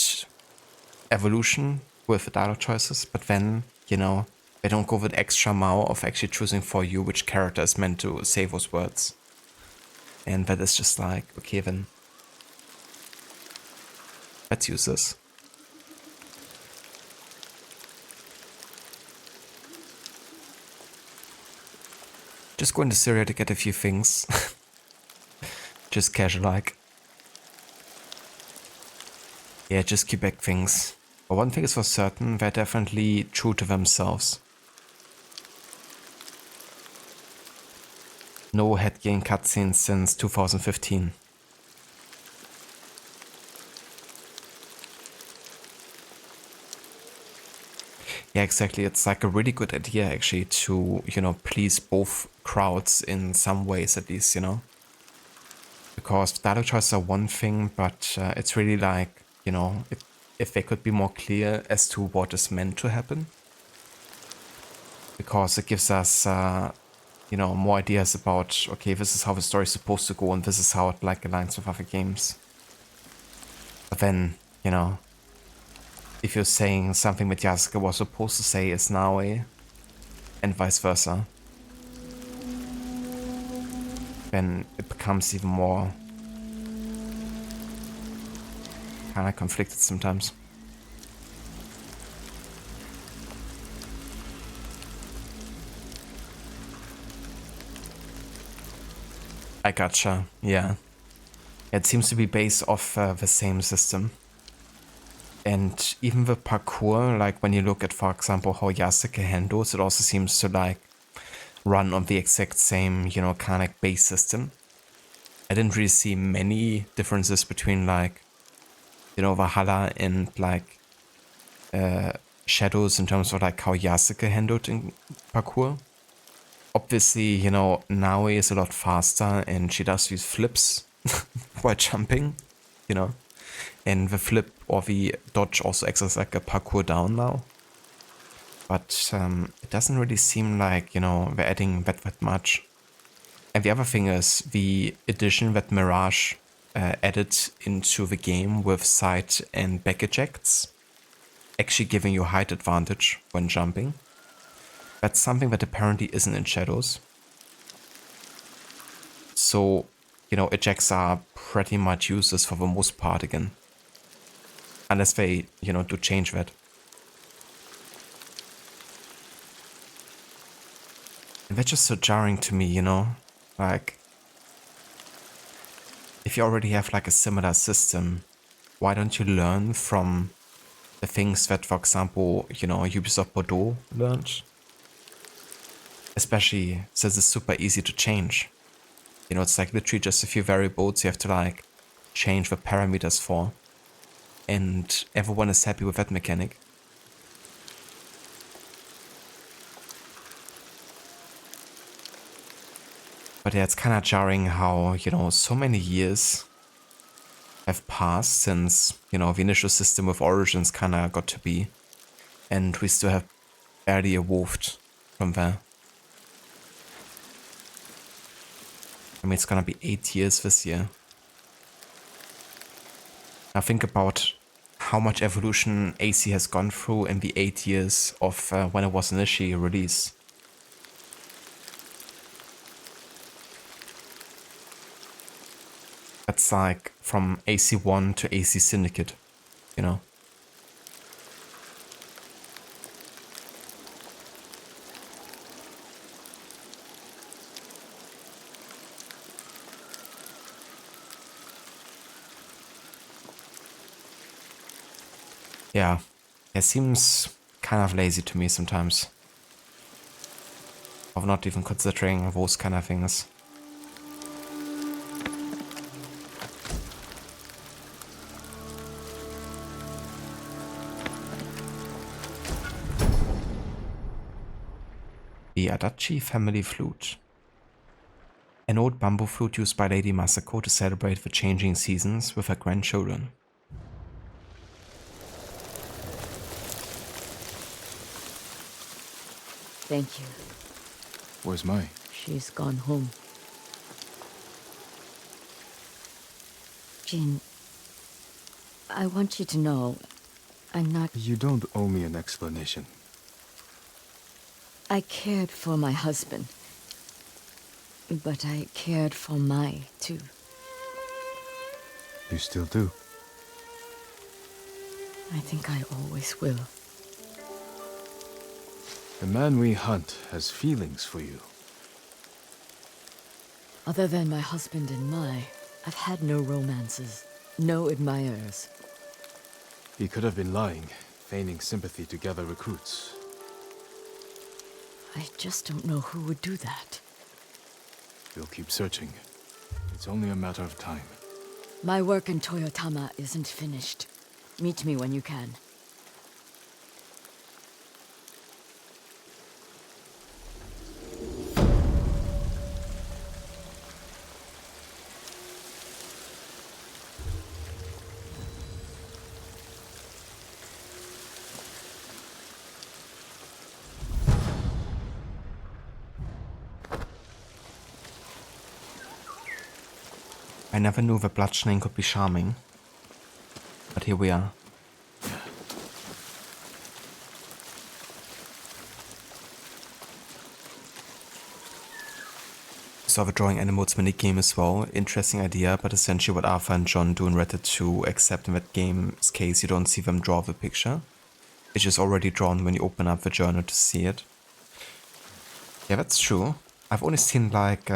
evolution with the dialogue choices, but then, you know, they don't go with extra mile of actually choosing for you which character is meant to say those words. And that is just like, okay then, let's use this. Just going to Syria to get a few things. Just casual like. Yeah, just Quebec things. But one thing is for certain, they're definitely true to themselves. No headgame cutscenes since 2015. Yeah, exactly. It's like a really good idea actually to, you know, please both crowds in some ways at least, you know. Because dialogue choices are one thing, but it's really like, you know, if they could be more clear as to what is meant to happen. Because it gives us, you know, more ideas about, okay, this is how the story is supposed to go and this is how it like aligns with other games. But then, you know, if you're saying something that Yasuke was supposed to say is Naoe, and vice versa, then it becomes even more kind of conflicted sometimes. I gotcha, yeah. It seems to be based off the same system. And even the parkour, like when you look at, for example, how Yasuke handles, it also seems to like run on the exact same, you know, kind of base system. I didn't really see many differences between like, you know, Valhalla and like Shadows in terms of like how Yasuke handled in parkour. Obviously, you know, Naoe is a lot faster and she does use flips while jumping, you know. And the flip or the dodge also acts as like a parkour down now. But it doesn't really seem like, you know, they're adding that much. And the other thing is the addition that Mirage added into the game with side and back ejects, actually giving you height advantage when jumping. That's something that apparently isn't in Shadows. So, you know, ejects are pretty much useless for the most part again. Unless they, you know, do change that. And that's just so jarring to me, you know? Like, if you already have like a similar system, why don't you learn from the things that, for example, you know, Ubisoft Bordeaux learned? Especially since it's super easy to change. You know, it's like literally just a few variables you have to like change the parameters for. And everyone is happy with that mechanic. But yeah, it's kind of jarring how, you know, so many years have passed since, you know, the initial system with Origins kind of got to be. And we still have barely evolved from there. I mean, it's gonna be 8 years this year. Now think about how much evolution AC has gone through in the 8 years of when it was initially released. That's like from AC1 to AC Syndicate, you know? Yeah, it seems kind of lazy to me sometimes. Of not even considering those kind of things. The Adachi family flute. An old bamboo flute used by Lady Masako to celebrate the changing seasons with her grandchildren. Thank you. Where's Mai? She's gone home. Jin, I want you to know, I'm not... You don't owe me an explanation. I cared for my husband. But I cared for Mai, too. You still do? I think I always will. The man we hunt has feelings for you. Other than my husband and Mai, I've had no romances, no admirers. He could have been lying, feigning sympathy to gather recruits. I just don't know who would do that. We'll keep searching. It's only a matter of time. My work in Toyotama isn't finished. Meet me when you can. I never knew that bludgeoning could be charming. But here we are. Saw the drawing animals minigame as well. Interesting idea, but essentially what Arthur and John do in Red 2, except in that game's case you don't see them draw the picture. It's just already drawn when you open up the journal to see it. Yeah, that's true. I've only seen like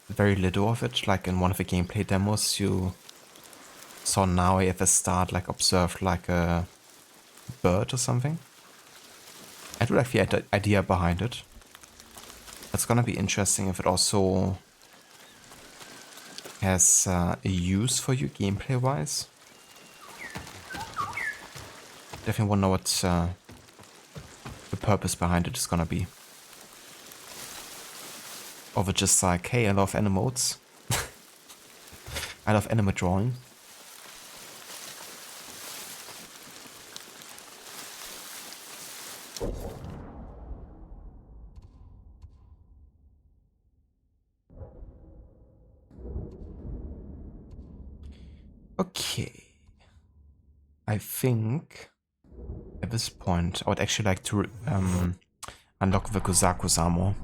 very little of it, like in one of the gameplay demos you saw Naoi at the start like observed like a bird or something. I do like the idea behind it. It's gonna be interesting if it also has a use for you gameplay wise. Definitely wanna know what the purpose behind it is gonna be. Or just like, hey, I love animals. I love animal drawing. Okay. I think at this point I would actually like to unlock the Gosaku's armor.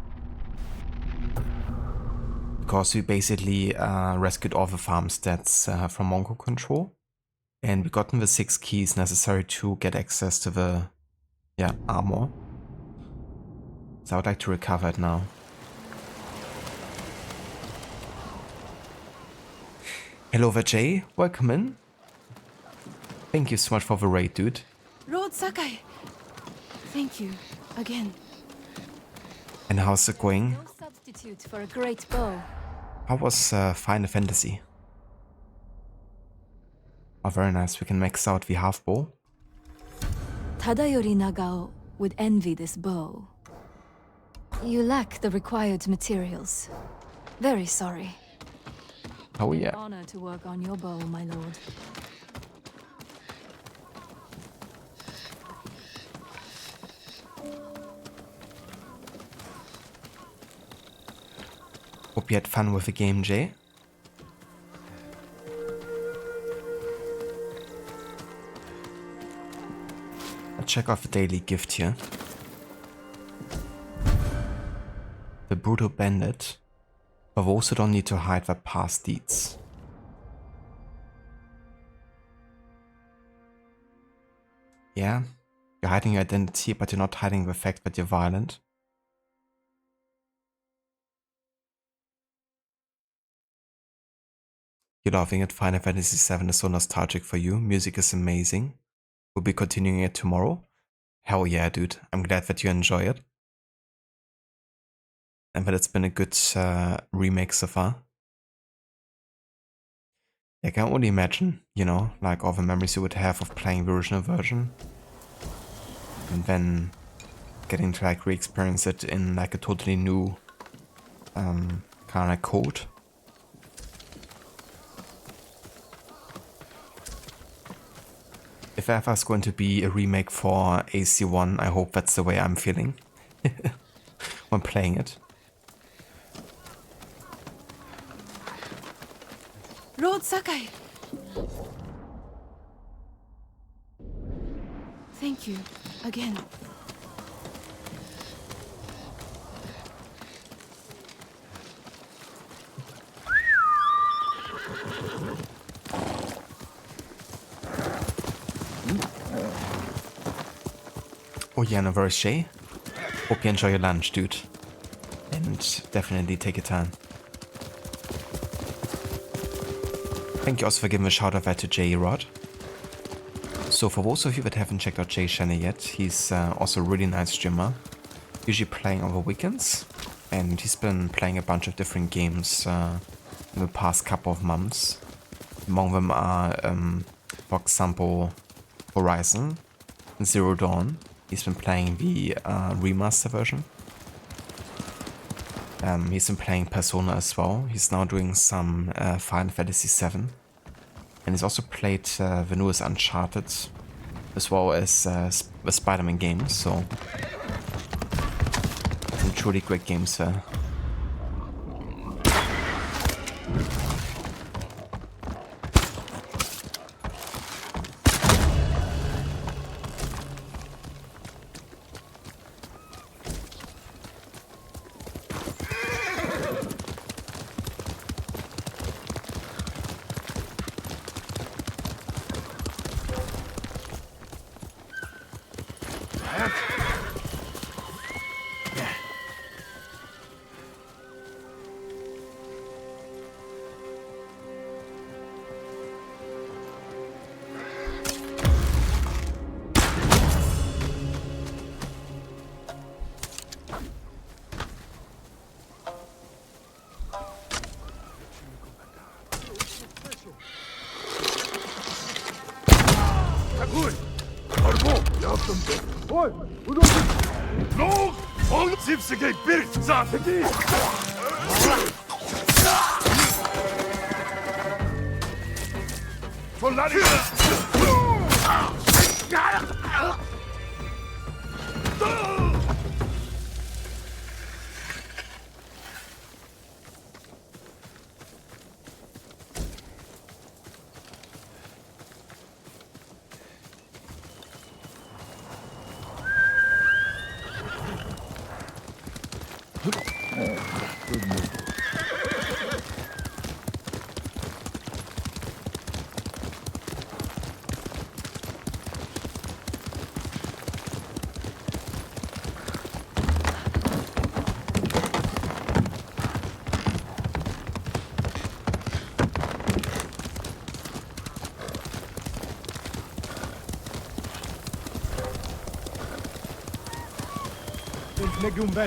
Because we basically rescued all the farmsteads from Mongol control. And we gotten the 6 keys necessary to get access to the armor. So I would like to recover it now. Hello there, Jay. Welcome in. Thank you so much for the raid, dude. Lord Sakai! Thank you, again. And how's it going? No substitute for a great bow. How was Final Fantasy? Oh, very nice. We can max out the half bow. Tadayori Nagao would envy this bow. You lack the required materials. Very sorry. Oh An yeah. honor to work on your bow, my lord. Hope you had fun with the game, Jay. I'll check off the daily gift here. The Brutal Bandit. For those who don't need to hide their past deeds. Yeah, you're hiding your identity, but you're not hiding the fact that you're violent. You're loving it. Final Fantasy VII is so nostalgic for you. Music is amazing. We'll be continuing it tomorrow. Hell yeah, dude. I'm glad that you enjoy it. And that it's been a good remake so far. I can only imagine, you know, like all the memories you would have of playing the original version. And then getting to like re-experience it in like a totally new kind of like code. If ever is going to be a remake for AC1, I hope that's the way I'm feeling when playing it. Lord Sakai! Thank you, again. Oh yeah, no worries, Shay. Hope you enjoy your lunch, dude. And definitely take your time. Thank you also for giving a shout out to Jay Rod. So for those of you that haven't checked out Jay's channel yet, he's also a really nice streamer. Usually playing over weekends. And he's been playing a bunch of different games in the past couple of months. Among them are, for example, Horizon, Zero Dawn. He's been playing the remaster version. He's been playing Persona as well. He's now doing some Final Fantasy VII. And he's also played the newest Uncharted, as well as the Spider-Man games, so some truly great games there.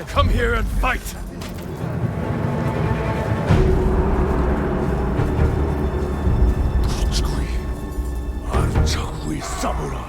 Come here and fight! Archakui Samurai!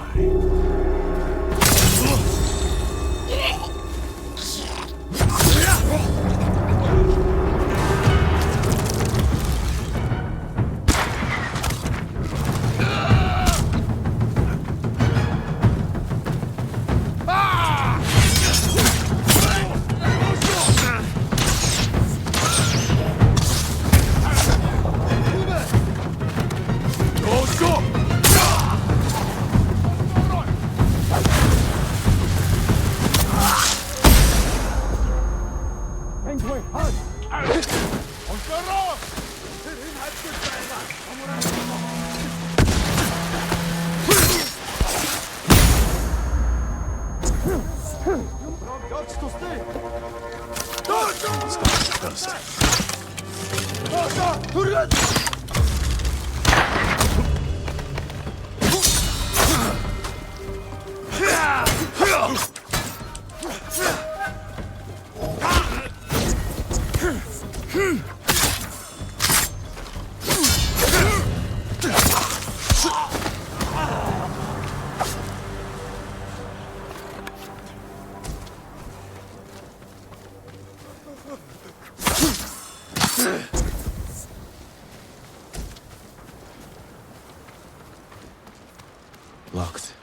Locked.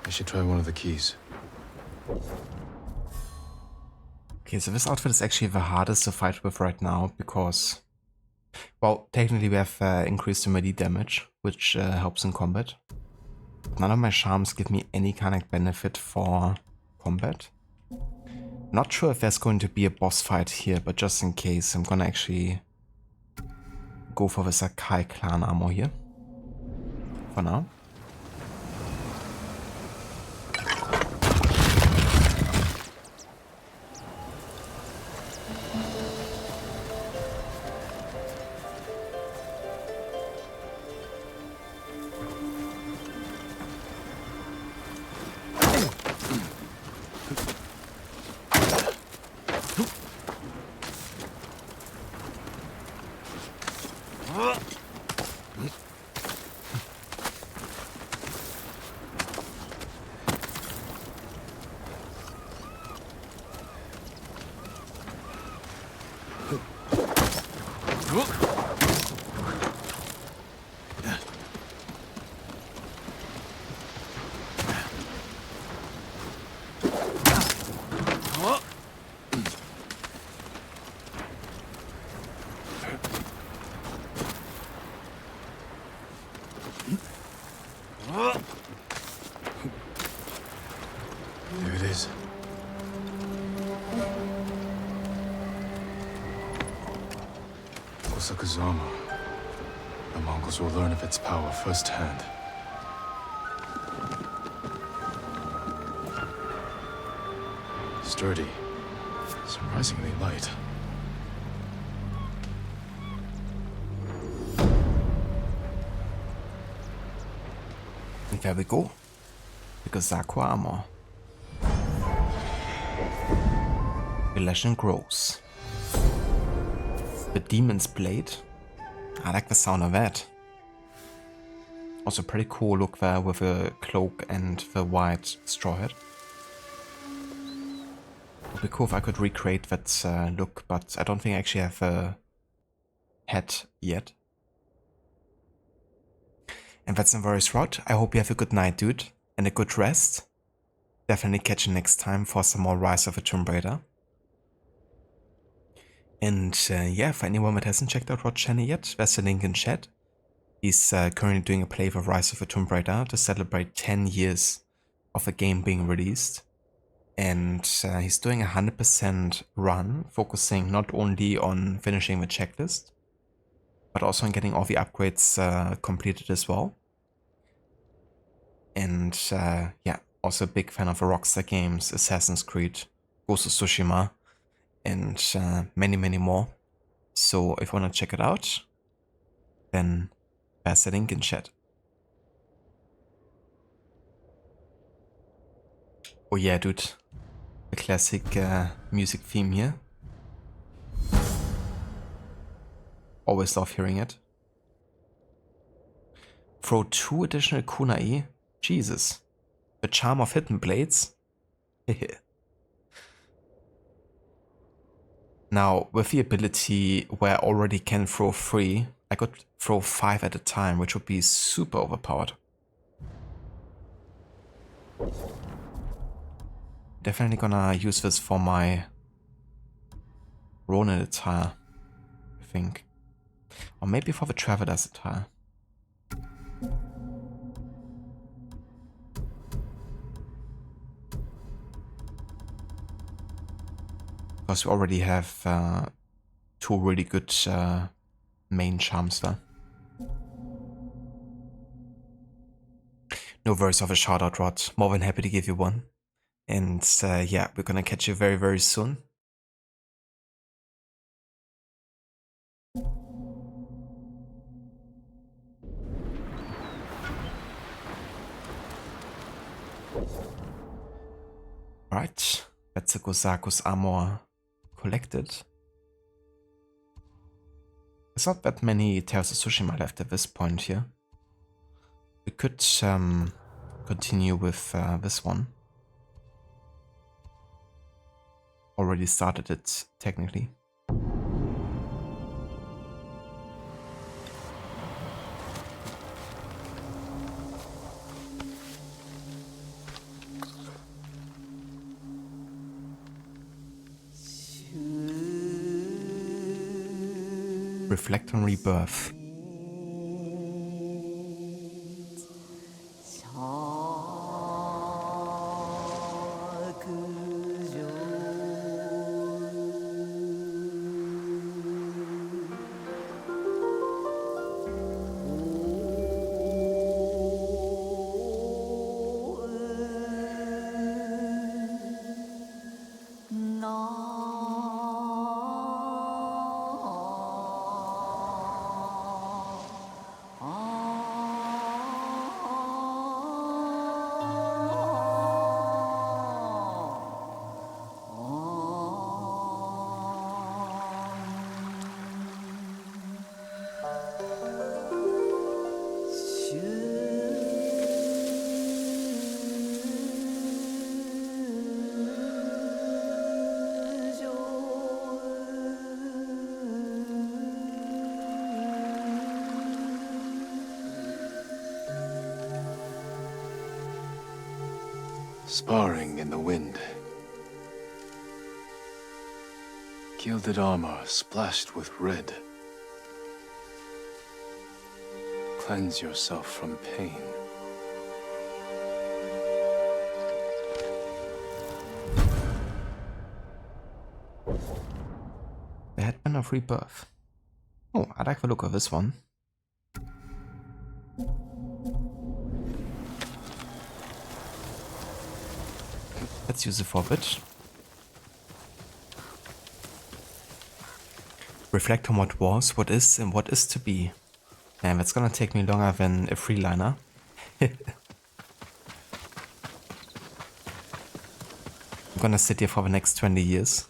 I should try one of the keys. Okay, so this outfit is actually the hardest to fight with right now because, well, technically we have increased the melee damage, which helps in combat. None of my charms give me any kind of benefit for combat. Not sure if there's going to be a boss fight here, but just in case, I'm gonna actually go for the Sakai clan armor here. For now. There it is. Gosaku's armor. The Mongols will learn of its power firsthand. Sturdy. Surprisingly light. And there we go. The Gosaku armor. The legend grows. The Demon's Blade. I like the sound of that. Also pretty cool look there with the cloak and the white straw hat. Would be cool if I could recreate that look, but I don't think I actually have a hat yet. And that's Invary's Rod. I hope you have a good night, dude, and a good rest. Definitely catch you next time for some more Rise of a Tomb Raider. And yeah, for anyone that hasn't checked out Rod's channel yet, there's a link in chat. He's currently doing a playthrough of Rise of a Tomb Raider to celebrate 10 years of the game being released. And he's doing a 100% run, focusing not only on finishing the checklist, but also on getting all the upgrades completed as well. And yeah, also a big fan of the Rockstar games, Assassin's Creed, Ghost of Tsushima, and many, many more. So if you want to check it out, then there's the link in chat. Oh yeah, dude. The classic music theme here. Always love hearing it. Throw 2 additional kunai. Jesus. The charm of hidden blades. Now, with the ability where I already can throw 3, I could throw 5 at a time, which would be super overpowered. Definitely gonna use this for my Ronin attire, I think. Or maybe for the Traveler's attire. Because we already have 2 really good main charms there. No worries of a shout out, Rod. More than happy to give you one. And yeah, we're gonna catch you very, very soon. Right, that's the Gosaku's armor collected. There's not that many Tales of Tsushima left at this point here. We could continue with this one. Already started it, technically. Reflect on rebirth. Sparring in the wind. Gilded armor splashed with red. Cleanse yourself from pain. The Headband of Rebirth. Oh, I like the look of this one. Let's use it for a bit. Reflect on what was, what is, and what is to be. And that's gonna take me longer than a freeliner. I'm gonna sit here for the next 20 years.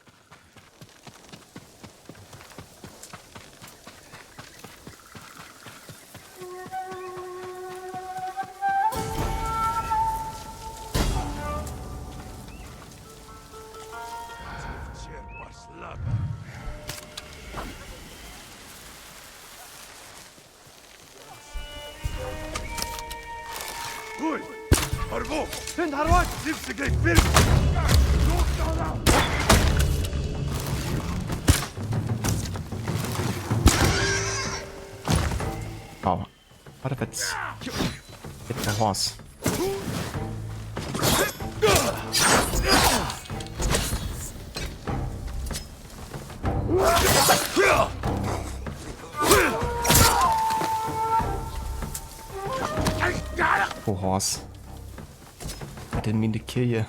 Oh, what if it's the horse? Poor horse. I didn't mean to kill you.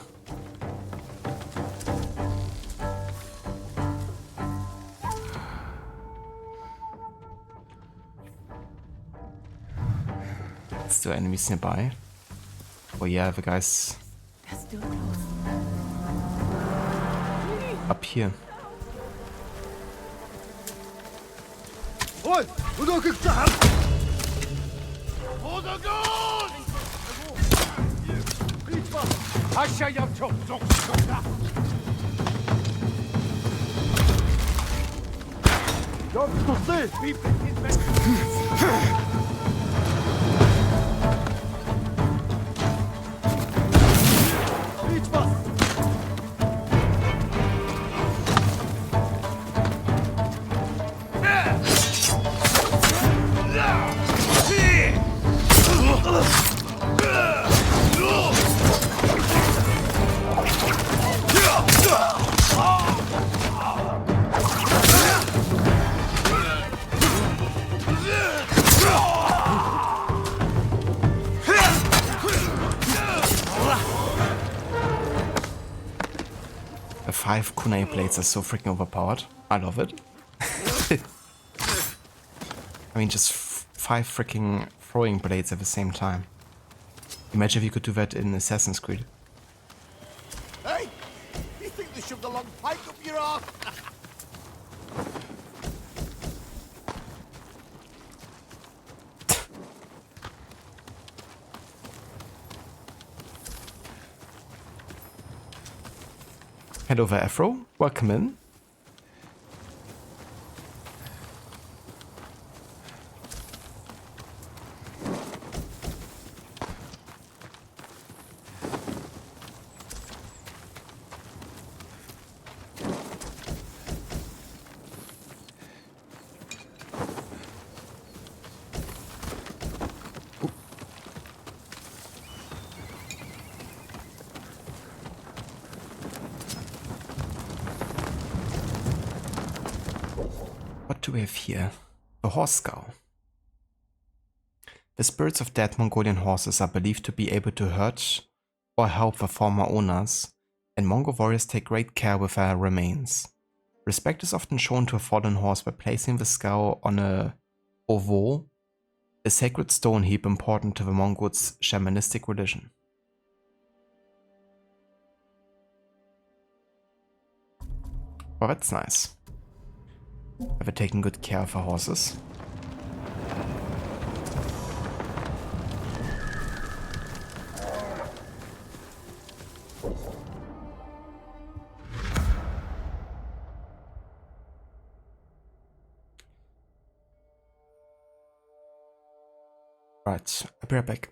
Is there enemies nearby? Oh yeah, the guy's up here. The 5 kunai blades are so freaking overpowered. I love it. I mean, just 5 freaking throwing blades at the same time. Imagine if you could do that in Assassin's Creed. Hey! You think they shoved a long pike up your arse? Hello there, Afro. Welcome in. do we have here? The horse skull. The spirits of dead Mongolian horses are believed to be able to hurt or help the former owners, and Mongol warriors take great care with their remains. Respect is often shown to a fallen horse by placing the skull on a ovo, a sacred stone heap important to the Mongols' shamanistic religion. Well, that's nice. Have they taken good care of the horses? Right, I'll be right back.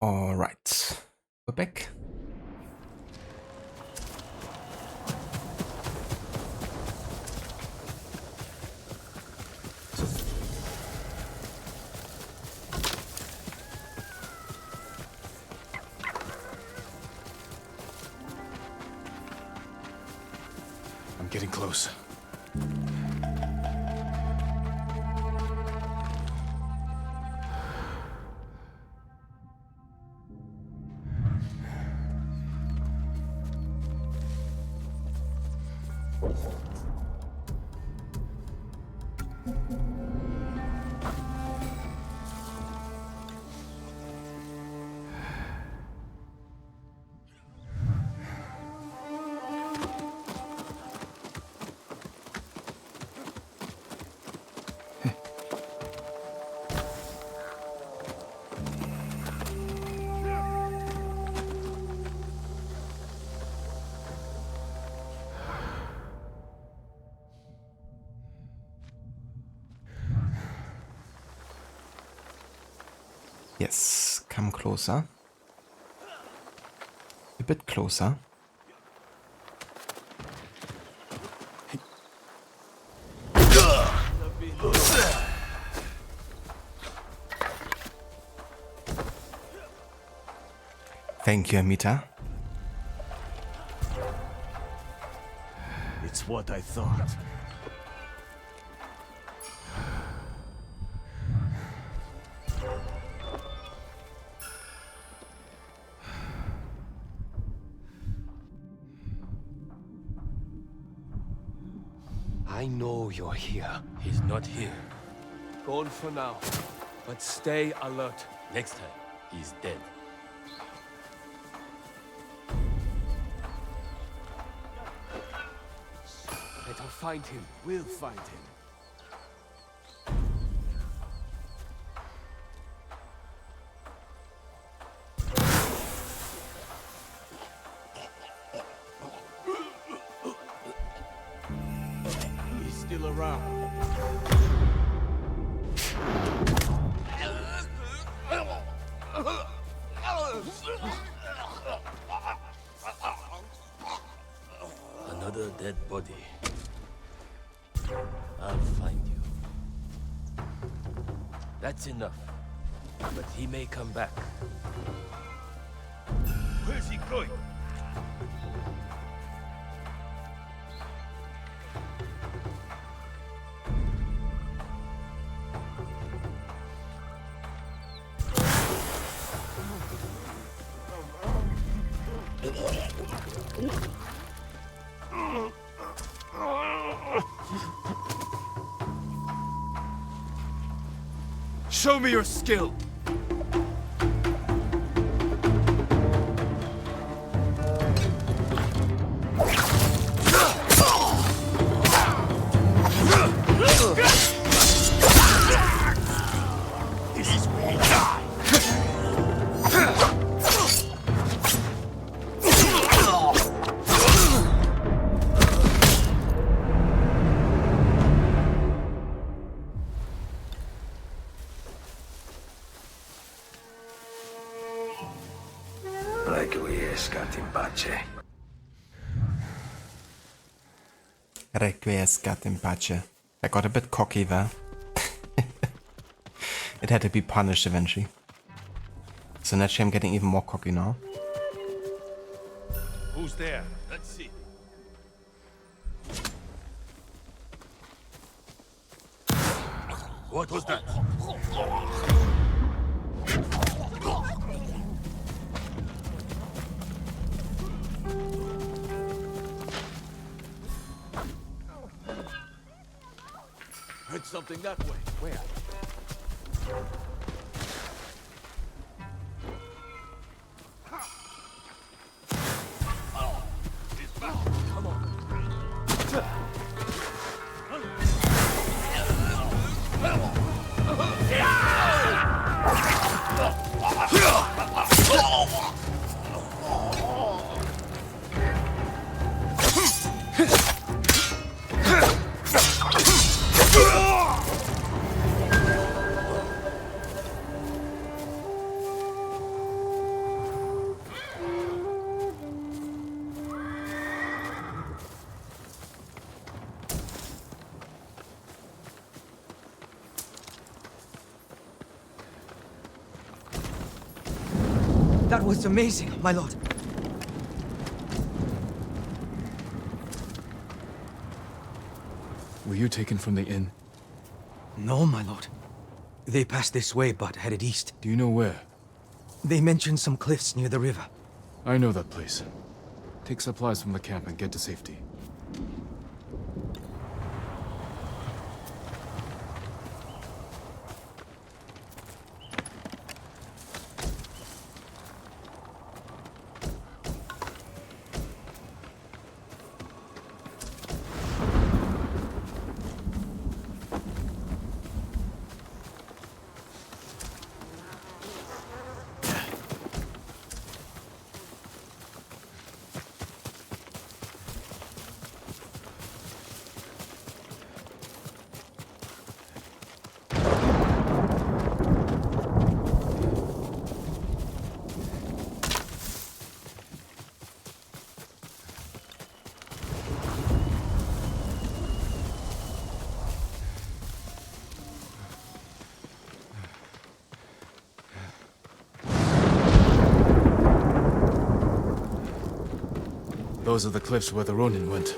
All right, we're back. I'm getting close. Yes, come closer. A bit closer. Thank you, Amita. It's what I thought. I know you're here. He's not here. Gone for now, but stay alert. Next time, he's dead. Better find him. We'll find him. He's still around. Another dead body. I'll find you. That's enough. But he may come back. Where's he going? Show me your skill! This is where you die! Requiescat in pace. I got a bit cocky there. It had to be punished eventually. So naturally I'm getting even more cocky now. Who's there? Let's see. What was that? Heard something that way. Where? Come on. That was amazing, my lord. Were you taken from the inn? No, my lord. They passed this way, but headed east. Do you know where? They mentioned some cliffs near the river. I know that place. Take supplies from the camp and get to safety. those are the cliffs where the Ronin went.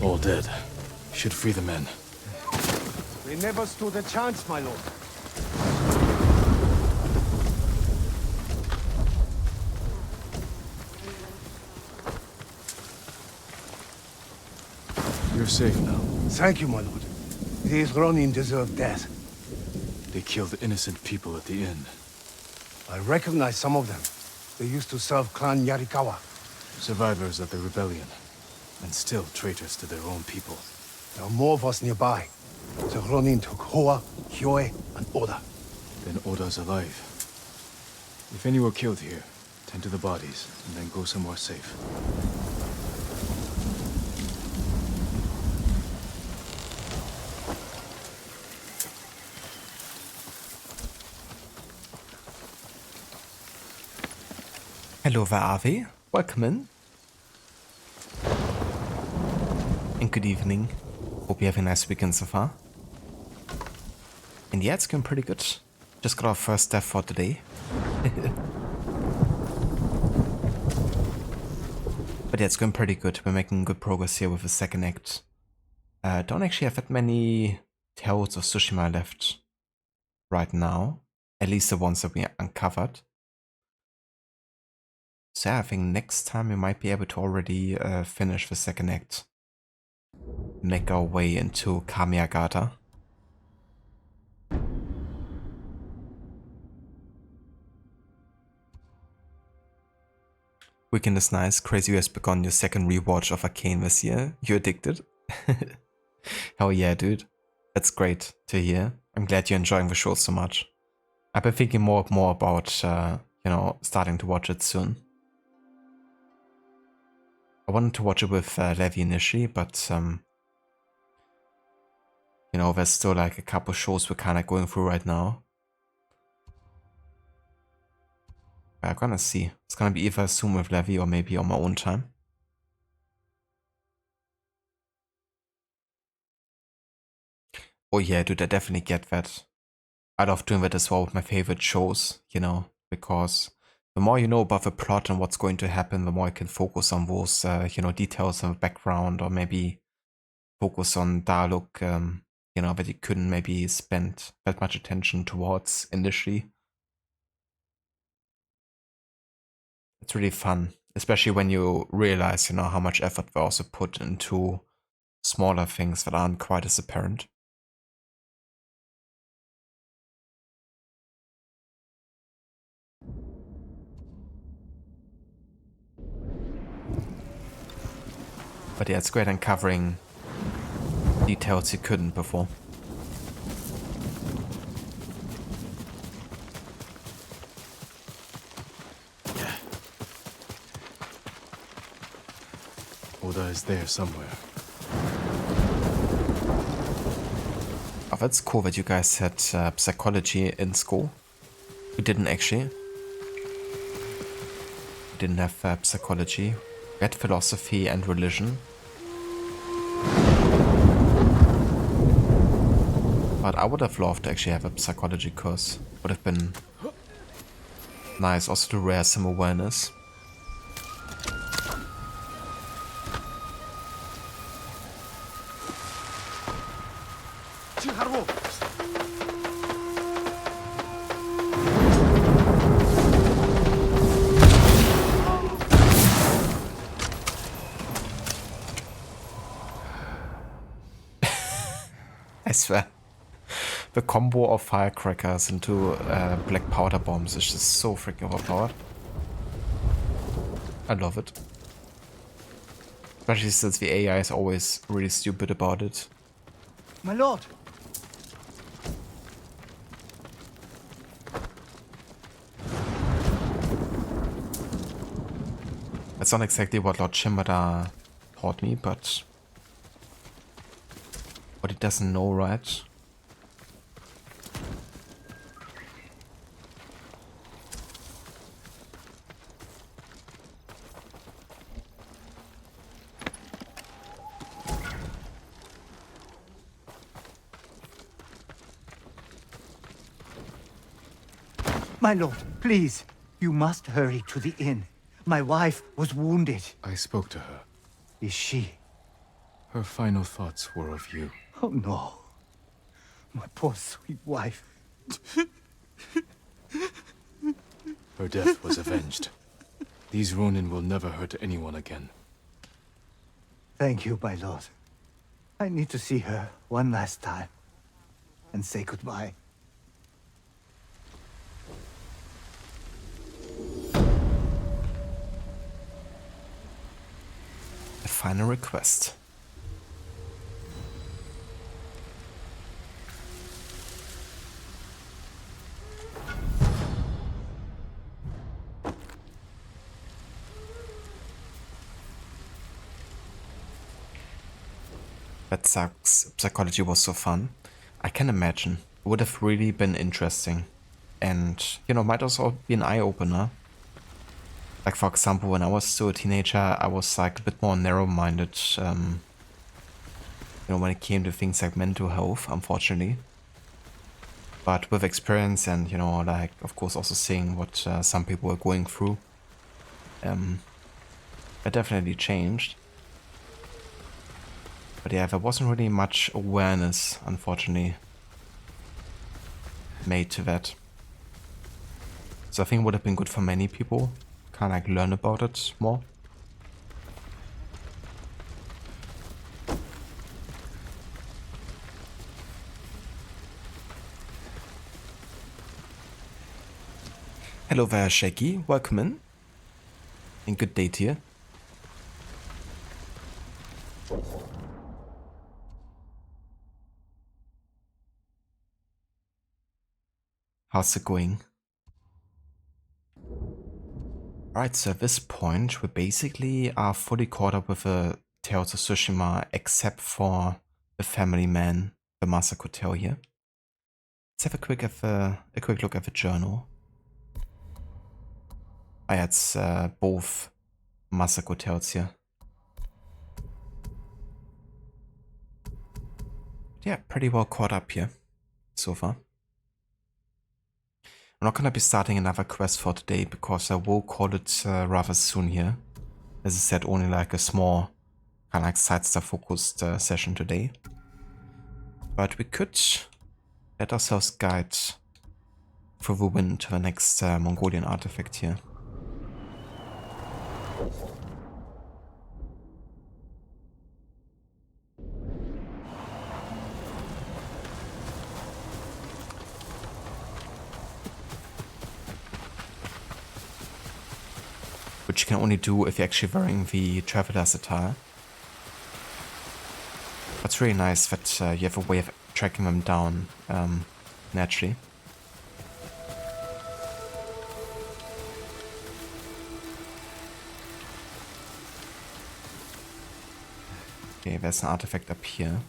All dead. Should free the men. We never stood a chance, my lord. You're safe now. Thank you, my lord. These Ronin deserve death. They killed innocent people at the inn. I recognize some of them. They used to serve Clan Yarikawa. Survivors of the rebellion. And still traitors to their own people. There are more of us nearby. The Ronin took Hoa, Hyoe, and Oda. Then Oda's alive. If any were killed here, tend to the bodies, and then go somewhere safe. Hello, where are we? Welcome in. And good evening. Hope you have a nice weekend so far. And yeah, it's going pretty good. Just got our first death for today. But yeah, it's going pretty good. We're making good progress here with the second act. Don't actually have that many tales of Tsushima left right now. At least the ones that we uncovered. So yeah, I think next time we might be able to already finish the second act. Make our way into Kamiyagata. Weekend is nice. Crazy you has begun your second rewatch of Arcane this year. You addicted? Hell yeah, dude. That's great to hear. I'm glad you're enjoying the show so much. I've been thinking more and more about, you know, starting to watch it soon. I wanted to watch it with Levi initially, but you know, there's still like a couple shows we're kind of going through right now. But I'm gonna see. It's gonna be either soon with Levi or maybe on my own time. Oh yeah, dude, I definitely get that. I love doing that as well with my favorite shows, you know, because the more you know about the plot and what's going to happen, the more I can focus on those, you know, details in the background, or maybe focus on dialogue, you know, that you couldn't maybe spend that much attention towards initially. It's really fun, especially when you realize, you know, how much effort they also put into smaller things that aren't quite as apparent. But yeah, it's great uncovering details you couldn't before. Oda is there somewhere. Oh, that's cool that you guys had psychology in school. We didn't actually. We didn't have psychology. We had philosophy and religion. But I would have loved to actually have a psychology course. Would have been nice also to rare some awareness. I swear. The combo of firecrackers into black powder bombs is just so freaking overpowered. I love it. Especially since the AI is always really stupid about it. My lord! That's not exactly what Lord Shimada taught me, but what he doesn't know, right? My lord, please. You must hurry to the inn. My wife was wounded. I spoke to her. Is she? Her final thoughts were of you. Oh no. My poor sweet wife. Her death was avenged. These Ronin will never hurt anyone again. Thank you, my lord. I need to see her one last time and say goodbye. The final request. That sucks. Psychology was so fun. I can imagine. It would have really been interesting. And, you know, might also be an eye-opener. Like, for example, when I was still a teenager, I was like a bit more narrow-minded, you know, when it came to things like mental health, unfortunately. But with experience and, you know, like, of course, also seeing what some people were going through, it definitely changed. But yeah, there wasn't really much awareness, unfortunately, made to that. So I think it would have been good for many people, kind of like learn about it more. Hello there, Shaky. Welcome in. And good day to you. How's it going? Alright, so at this point, we basically are fully caught up with the Tales of Tsushima, except for the family man, the Masako tale here. Let's have a quick look at the journal. It's both Masako tales here. Yeah, pretty well caught up here so far. I'm not gonna be starting another quest for today because I will call it rather soon here. As I said, only like a small kind of like side stuff focused session today. But we could let ourselves guide for the win to the next Mongolian artifact here. Which you can only do if you're actually wearing the Traveler's attire. It's really nice that you have a way of tracking them down naturally. Okay, there's an artifact up here.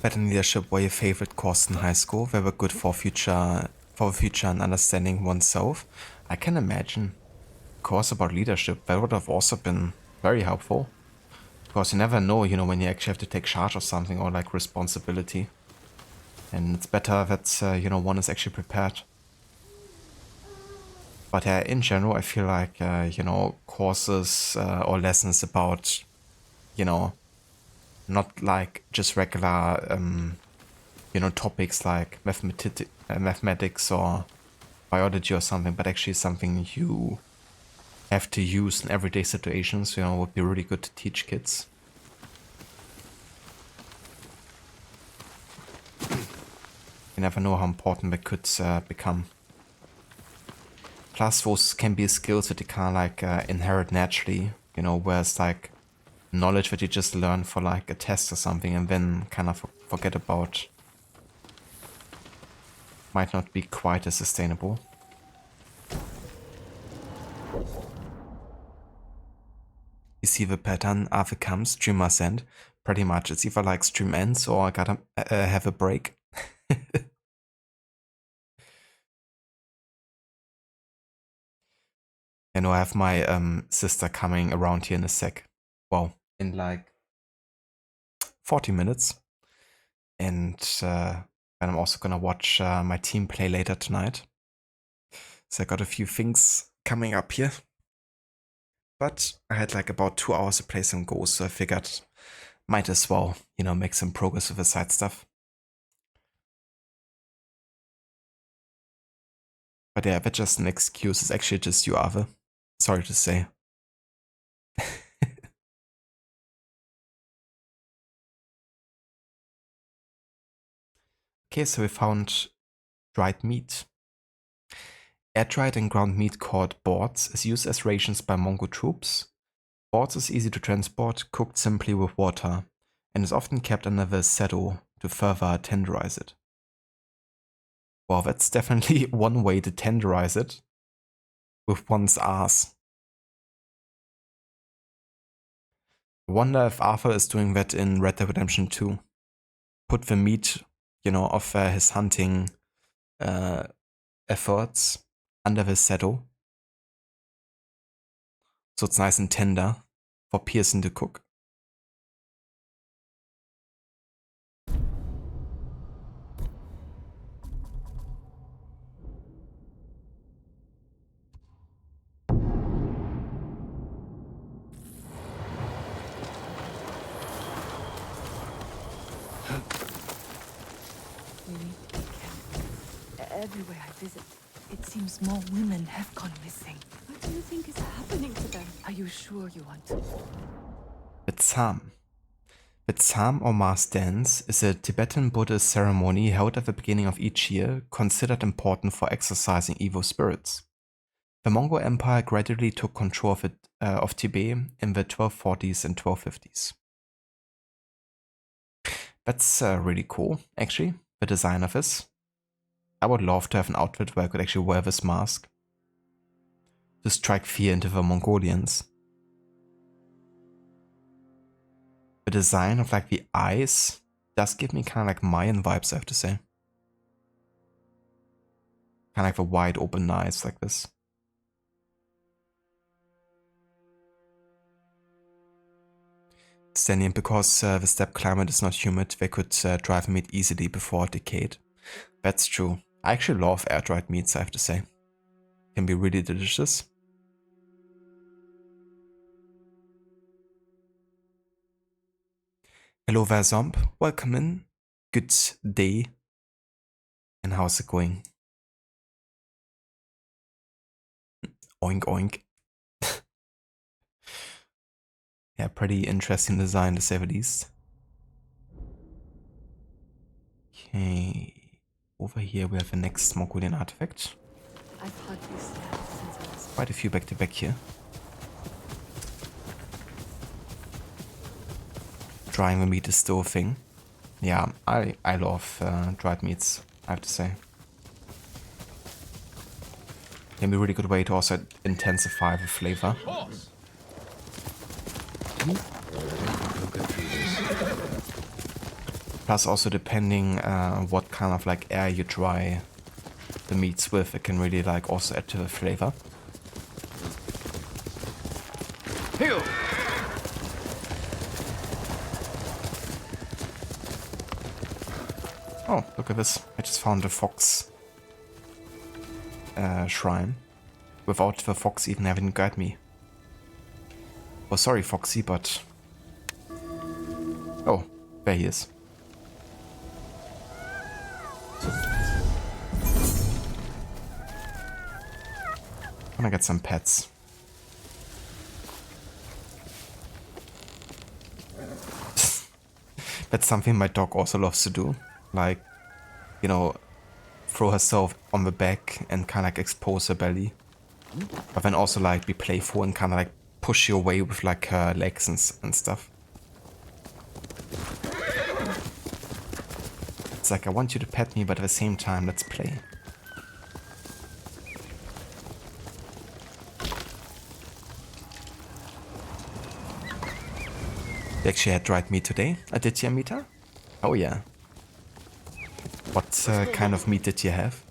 Pattern leadership were your favorite course in high school. They were good for the future and understanding oneself. I can imagine. Course about leadership, that would have also been very helpful. Because you never know, you know, when you actually have to take charge of something or like responsibility. And it's better that, you know, one is actually prepared. But in general, I feel like, you know, courses or lessons about, you know, not like just regular, you know, topics like mathematics or biology or something, but actually something you have to use in everyday situations, you know, would be really good to teach kids. You never know how important they could become. Plus, those can be skills that you kind of like inherit naturally, you know, whereas like knowledge that you just learn for like a test or something and then kind of forget about might not be quite as sustainable. You see the pattern, after comes, stream must end. Pretty much, it's either like stream ends or I gotta have a break. You know, I have my sister coming around here in a sec. Well, in like 40 minutes. And then I'm also gonna watch my team play later tonight. So I got a few things coming up here. But I had like about 2 hours to play some Go, so I figured might as well, you know, make some progress with the side stuff. But yeah, that's just an excuse. It's actually just you, Ave. Sorry to say. Okay, so we found dried meat. Air-dried and ground meat called boards is used as rations by Mongol troops. Boards is easy to transport, cooked simply with water, and is often kept under the saddle to further tenderize it. Well, that's definitely one way to tenderize it. With one's ass. I wonder if Arthur is doing that in Red Dead Redemption 2. Put the meat, you know, of his hunting efforts under the saddle. So it's nice and tender for Pearson to cook. Everywhere I visit, it seems more women have gone missing. What do you think is happening to them? Are you sure you want to? The Tsam. The Tsam or mass dance is a Tibetan Buddhist ceremony held at the beginning of each year, considered important for exorcising evil spirits. The Mongol Empire gradually took control of Tibet in the 1240s and 1250s. That's really cool, actually, the design of this. I would love to have an outfit where I could actually wear this mask to strike fear into the Mongolians. The design of like the eyes does give me kind of like Mayan vibes, I have to say. Kind of like the wide open eyes like this. Standing because the steppe climate is not humid, they could drive meat easily before it decayed. That's true. I actually love air-dried meats, I have to say. Can be really delicious. Hello there, Zomb. Welcome in. Good day. And how's it going? Oink oink. Yeah, pretty interesting design to say the least. Okay. Over here we have the next Mongolian artifact. I've had these since I was Quite a few back to back here. Drying the meat is still a thing. Yeah, I love dried meats, I have to say. Can be a really good way to also intensify the flavor. Plus also depending what kind of like air you dry the meats with, it can really like also add to the flavor. Oh, look at this. I just found a fox shrine without the fox even having to guide me. Oh, sorry, Foxy, but... Oh, there he is. I wanna get some pets. That's something my dog also loves to do. Like, you know, throw herself on the back and kind of like expose her belly. But then also like be playful and kind of like push you away with like her legs and stuff. It's like, I want you to pet me, but at the same time, let's play. We actually had dried meat today. Did you, Amita? Oh yeah. What kind of meat did you have?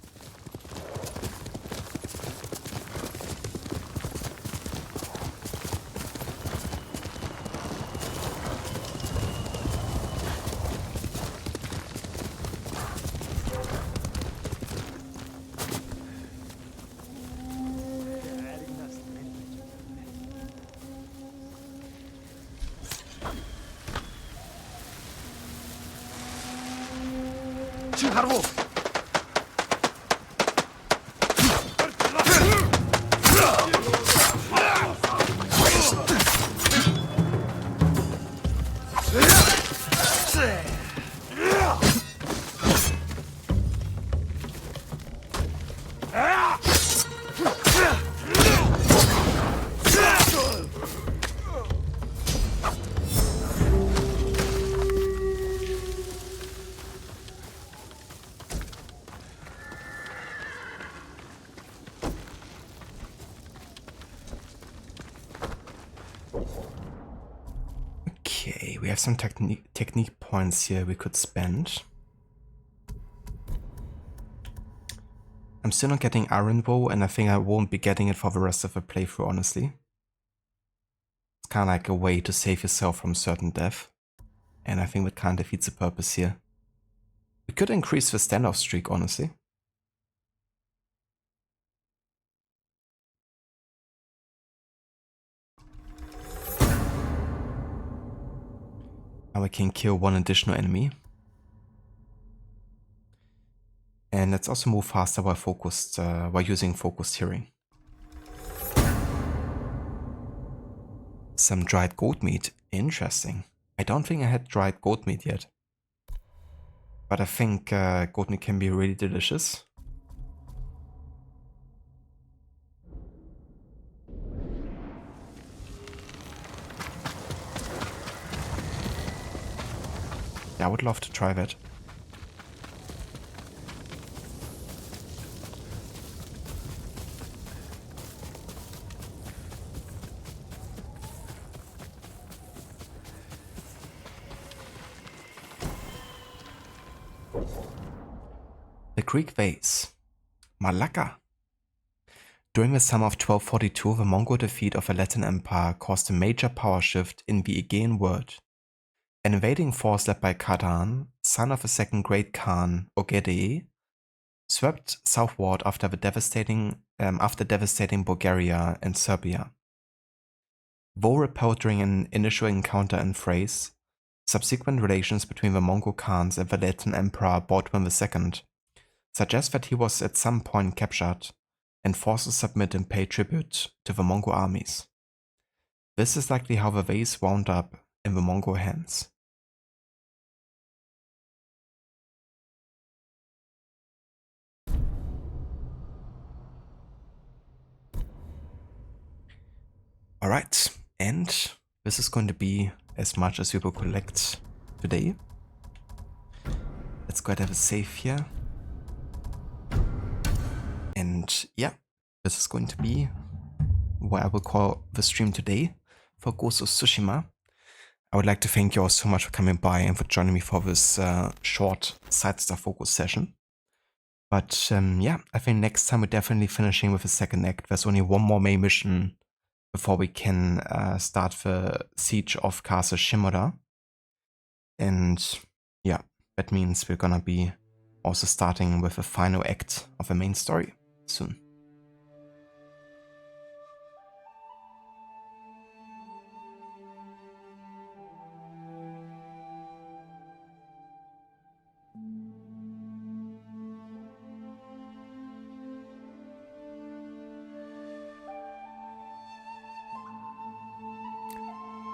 Okay, we have some technique points here we could spend. I'm still not getting Iron Bow, and I think I won't be getting it for the rest of the playthrough, honestly. It's kind of like a way to save yourself from certain death, and I think that kind of defeats the purpose here. We could increase the standoff streak, honestly. Now we can kill one additional enemy. And let's also move faster while using focused hearing. Some dried goat meat. Interesting. I don't think I had dried goat meat yet. But I think goat meat can be really delicious. Yeah, I would love to try that. The Greek vase. Malaka. During the summer of 1242, the Mongol defeat of the Latin Empire caused a major power shift in the Aegean world. An invading force led by Kardan, son of the second great Khan, Ogedei, swept southward after devastating Bulgaria and Serbia. Though repelled during an initial encounter in Thrace, subsequent relations between the Mongol Khans and the Latin Emperor Baldwin II suggest that he was at some point captured and forced to submit and pay tribute to the Mongol armies. This is likely how the vase wound up in the Mongol hands. Alright, and this is going to be as much as we will collect today. Let's go ahead and have a save here. And yeah, this is going to be what I will call the stream today for Ghost of Tsushima. I would like to thank you all so much for coming by and for joining me for this short side stuff focus session. But yeah, I think next time we're definitely finishing with the second act. There's only one more main mission before we can start the siege of Castle Shimoda. And yeah, that means we're gonna be also starting with the final act of the main story soon.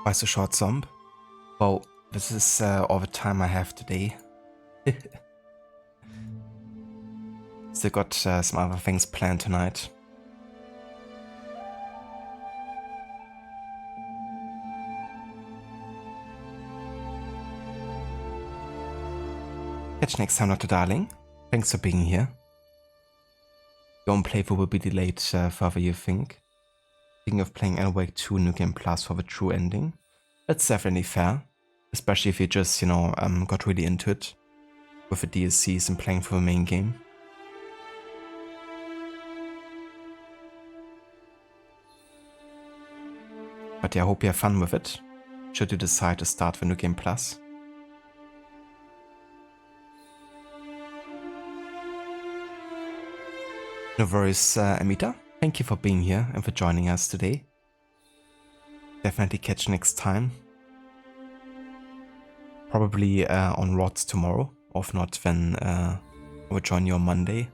Why so short, Zomb? Well, this is all the time I have today. Still got some other things planned tonight. Catch you next time, Dr. Darling. Thanks for being here. Your own playthrough will be delayed further, you think. Thinking of playing Alan Wake 2 New Game Plus for the true ending. That's definitely fair. Especially if you just, got really into it with the DLCs and playing for the main game. But yeah, I hope you have fun with it, should you decide to start the New Game Plus. No worries, Amita. Thank you for being here and for joining us today. Definitely catch you next time. Probably on Rods tomorrow, or if not, then I will join you on Monday.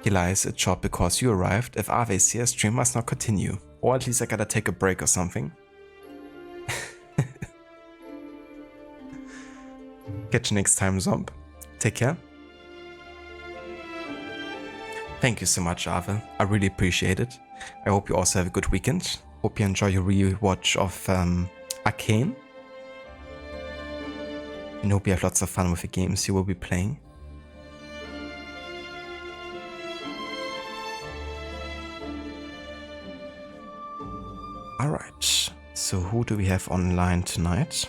Elias, it's short because you arrived. If Ave is here, stream must not continue. Or at least I gotta take a break or something. Catch you next time, Zomb. Take care. Thank you so much, Ave. I really appreciate it. I hope you also have a good weekend. Hope you enjoy your rewatch of Arcane. And hope you have lots of fun with the games you will be playing. Alright, so who do we have online tonight?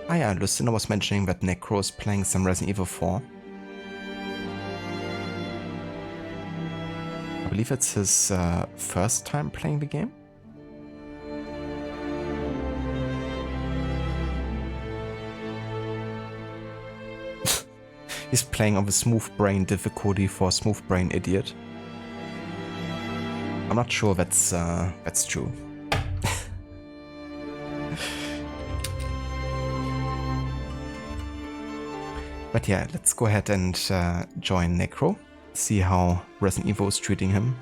Ah yeah, Lucinda was mentioning that Necro is playing some Resident Evil 4. I believe it's his first time playing the game. He's playing on the smooth brain difficulty for a smooth brain idiot. I'm not sure that's true. But yeah, let's go ahead and join Necro. See how Resident Evil is treating him.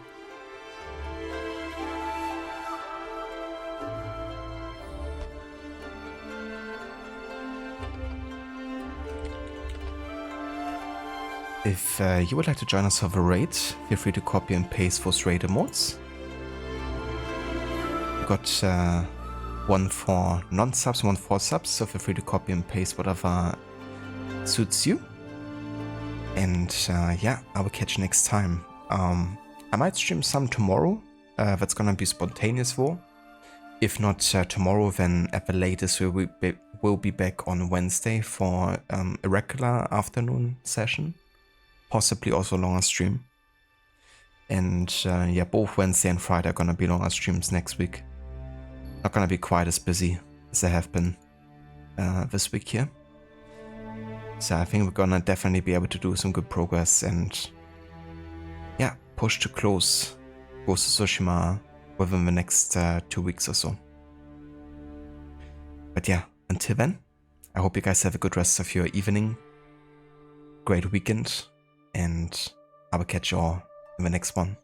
If you would like to join us for the raid, feel free to copy and paste those raid emotes. We got one for non-subs and one for subs, so feel free to copy and paste whatever suits you. And yeah, I will catch you next time. I might stream some tomorrow. That's gonna be spontaneous though. If not tomorrow, then at the latest we'll be back on Wednesday for a regular afternoon session. Possibly also a longer stream. And yeah, both Wednesday and Friday are gonna be longer streams next week. Not gonna be quite as busy as they have been this week here. So I think we're gonna definitely be able to do some good progress and yeah, push to close Ghost of Tsushima within the next 2 weeks or so. But yeah, until then, I hope you guys have a good rest of your evening, great weekend, and I will catch you all in the next one.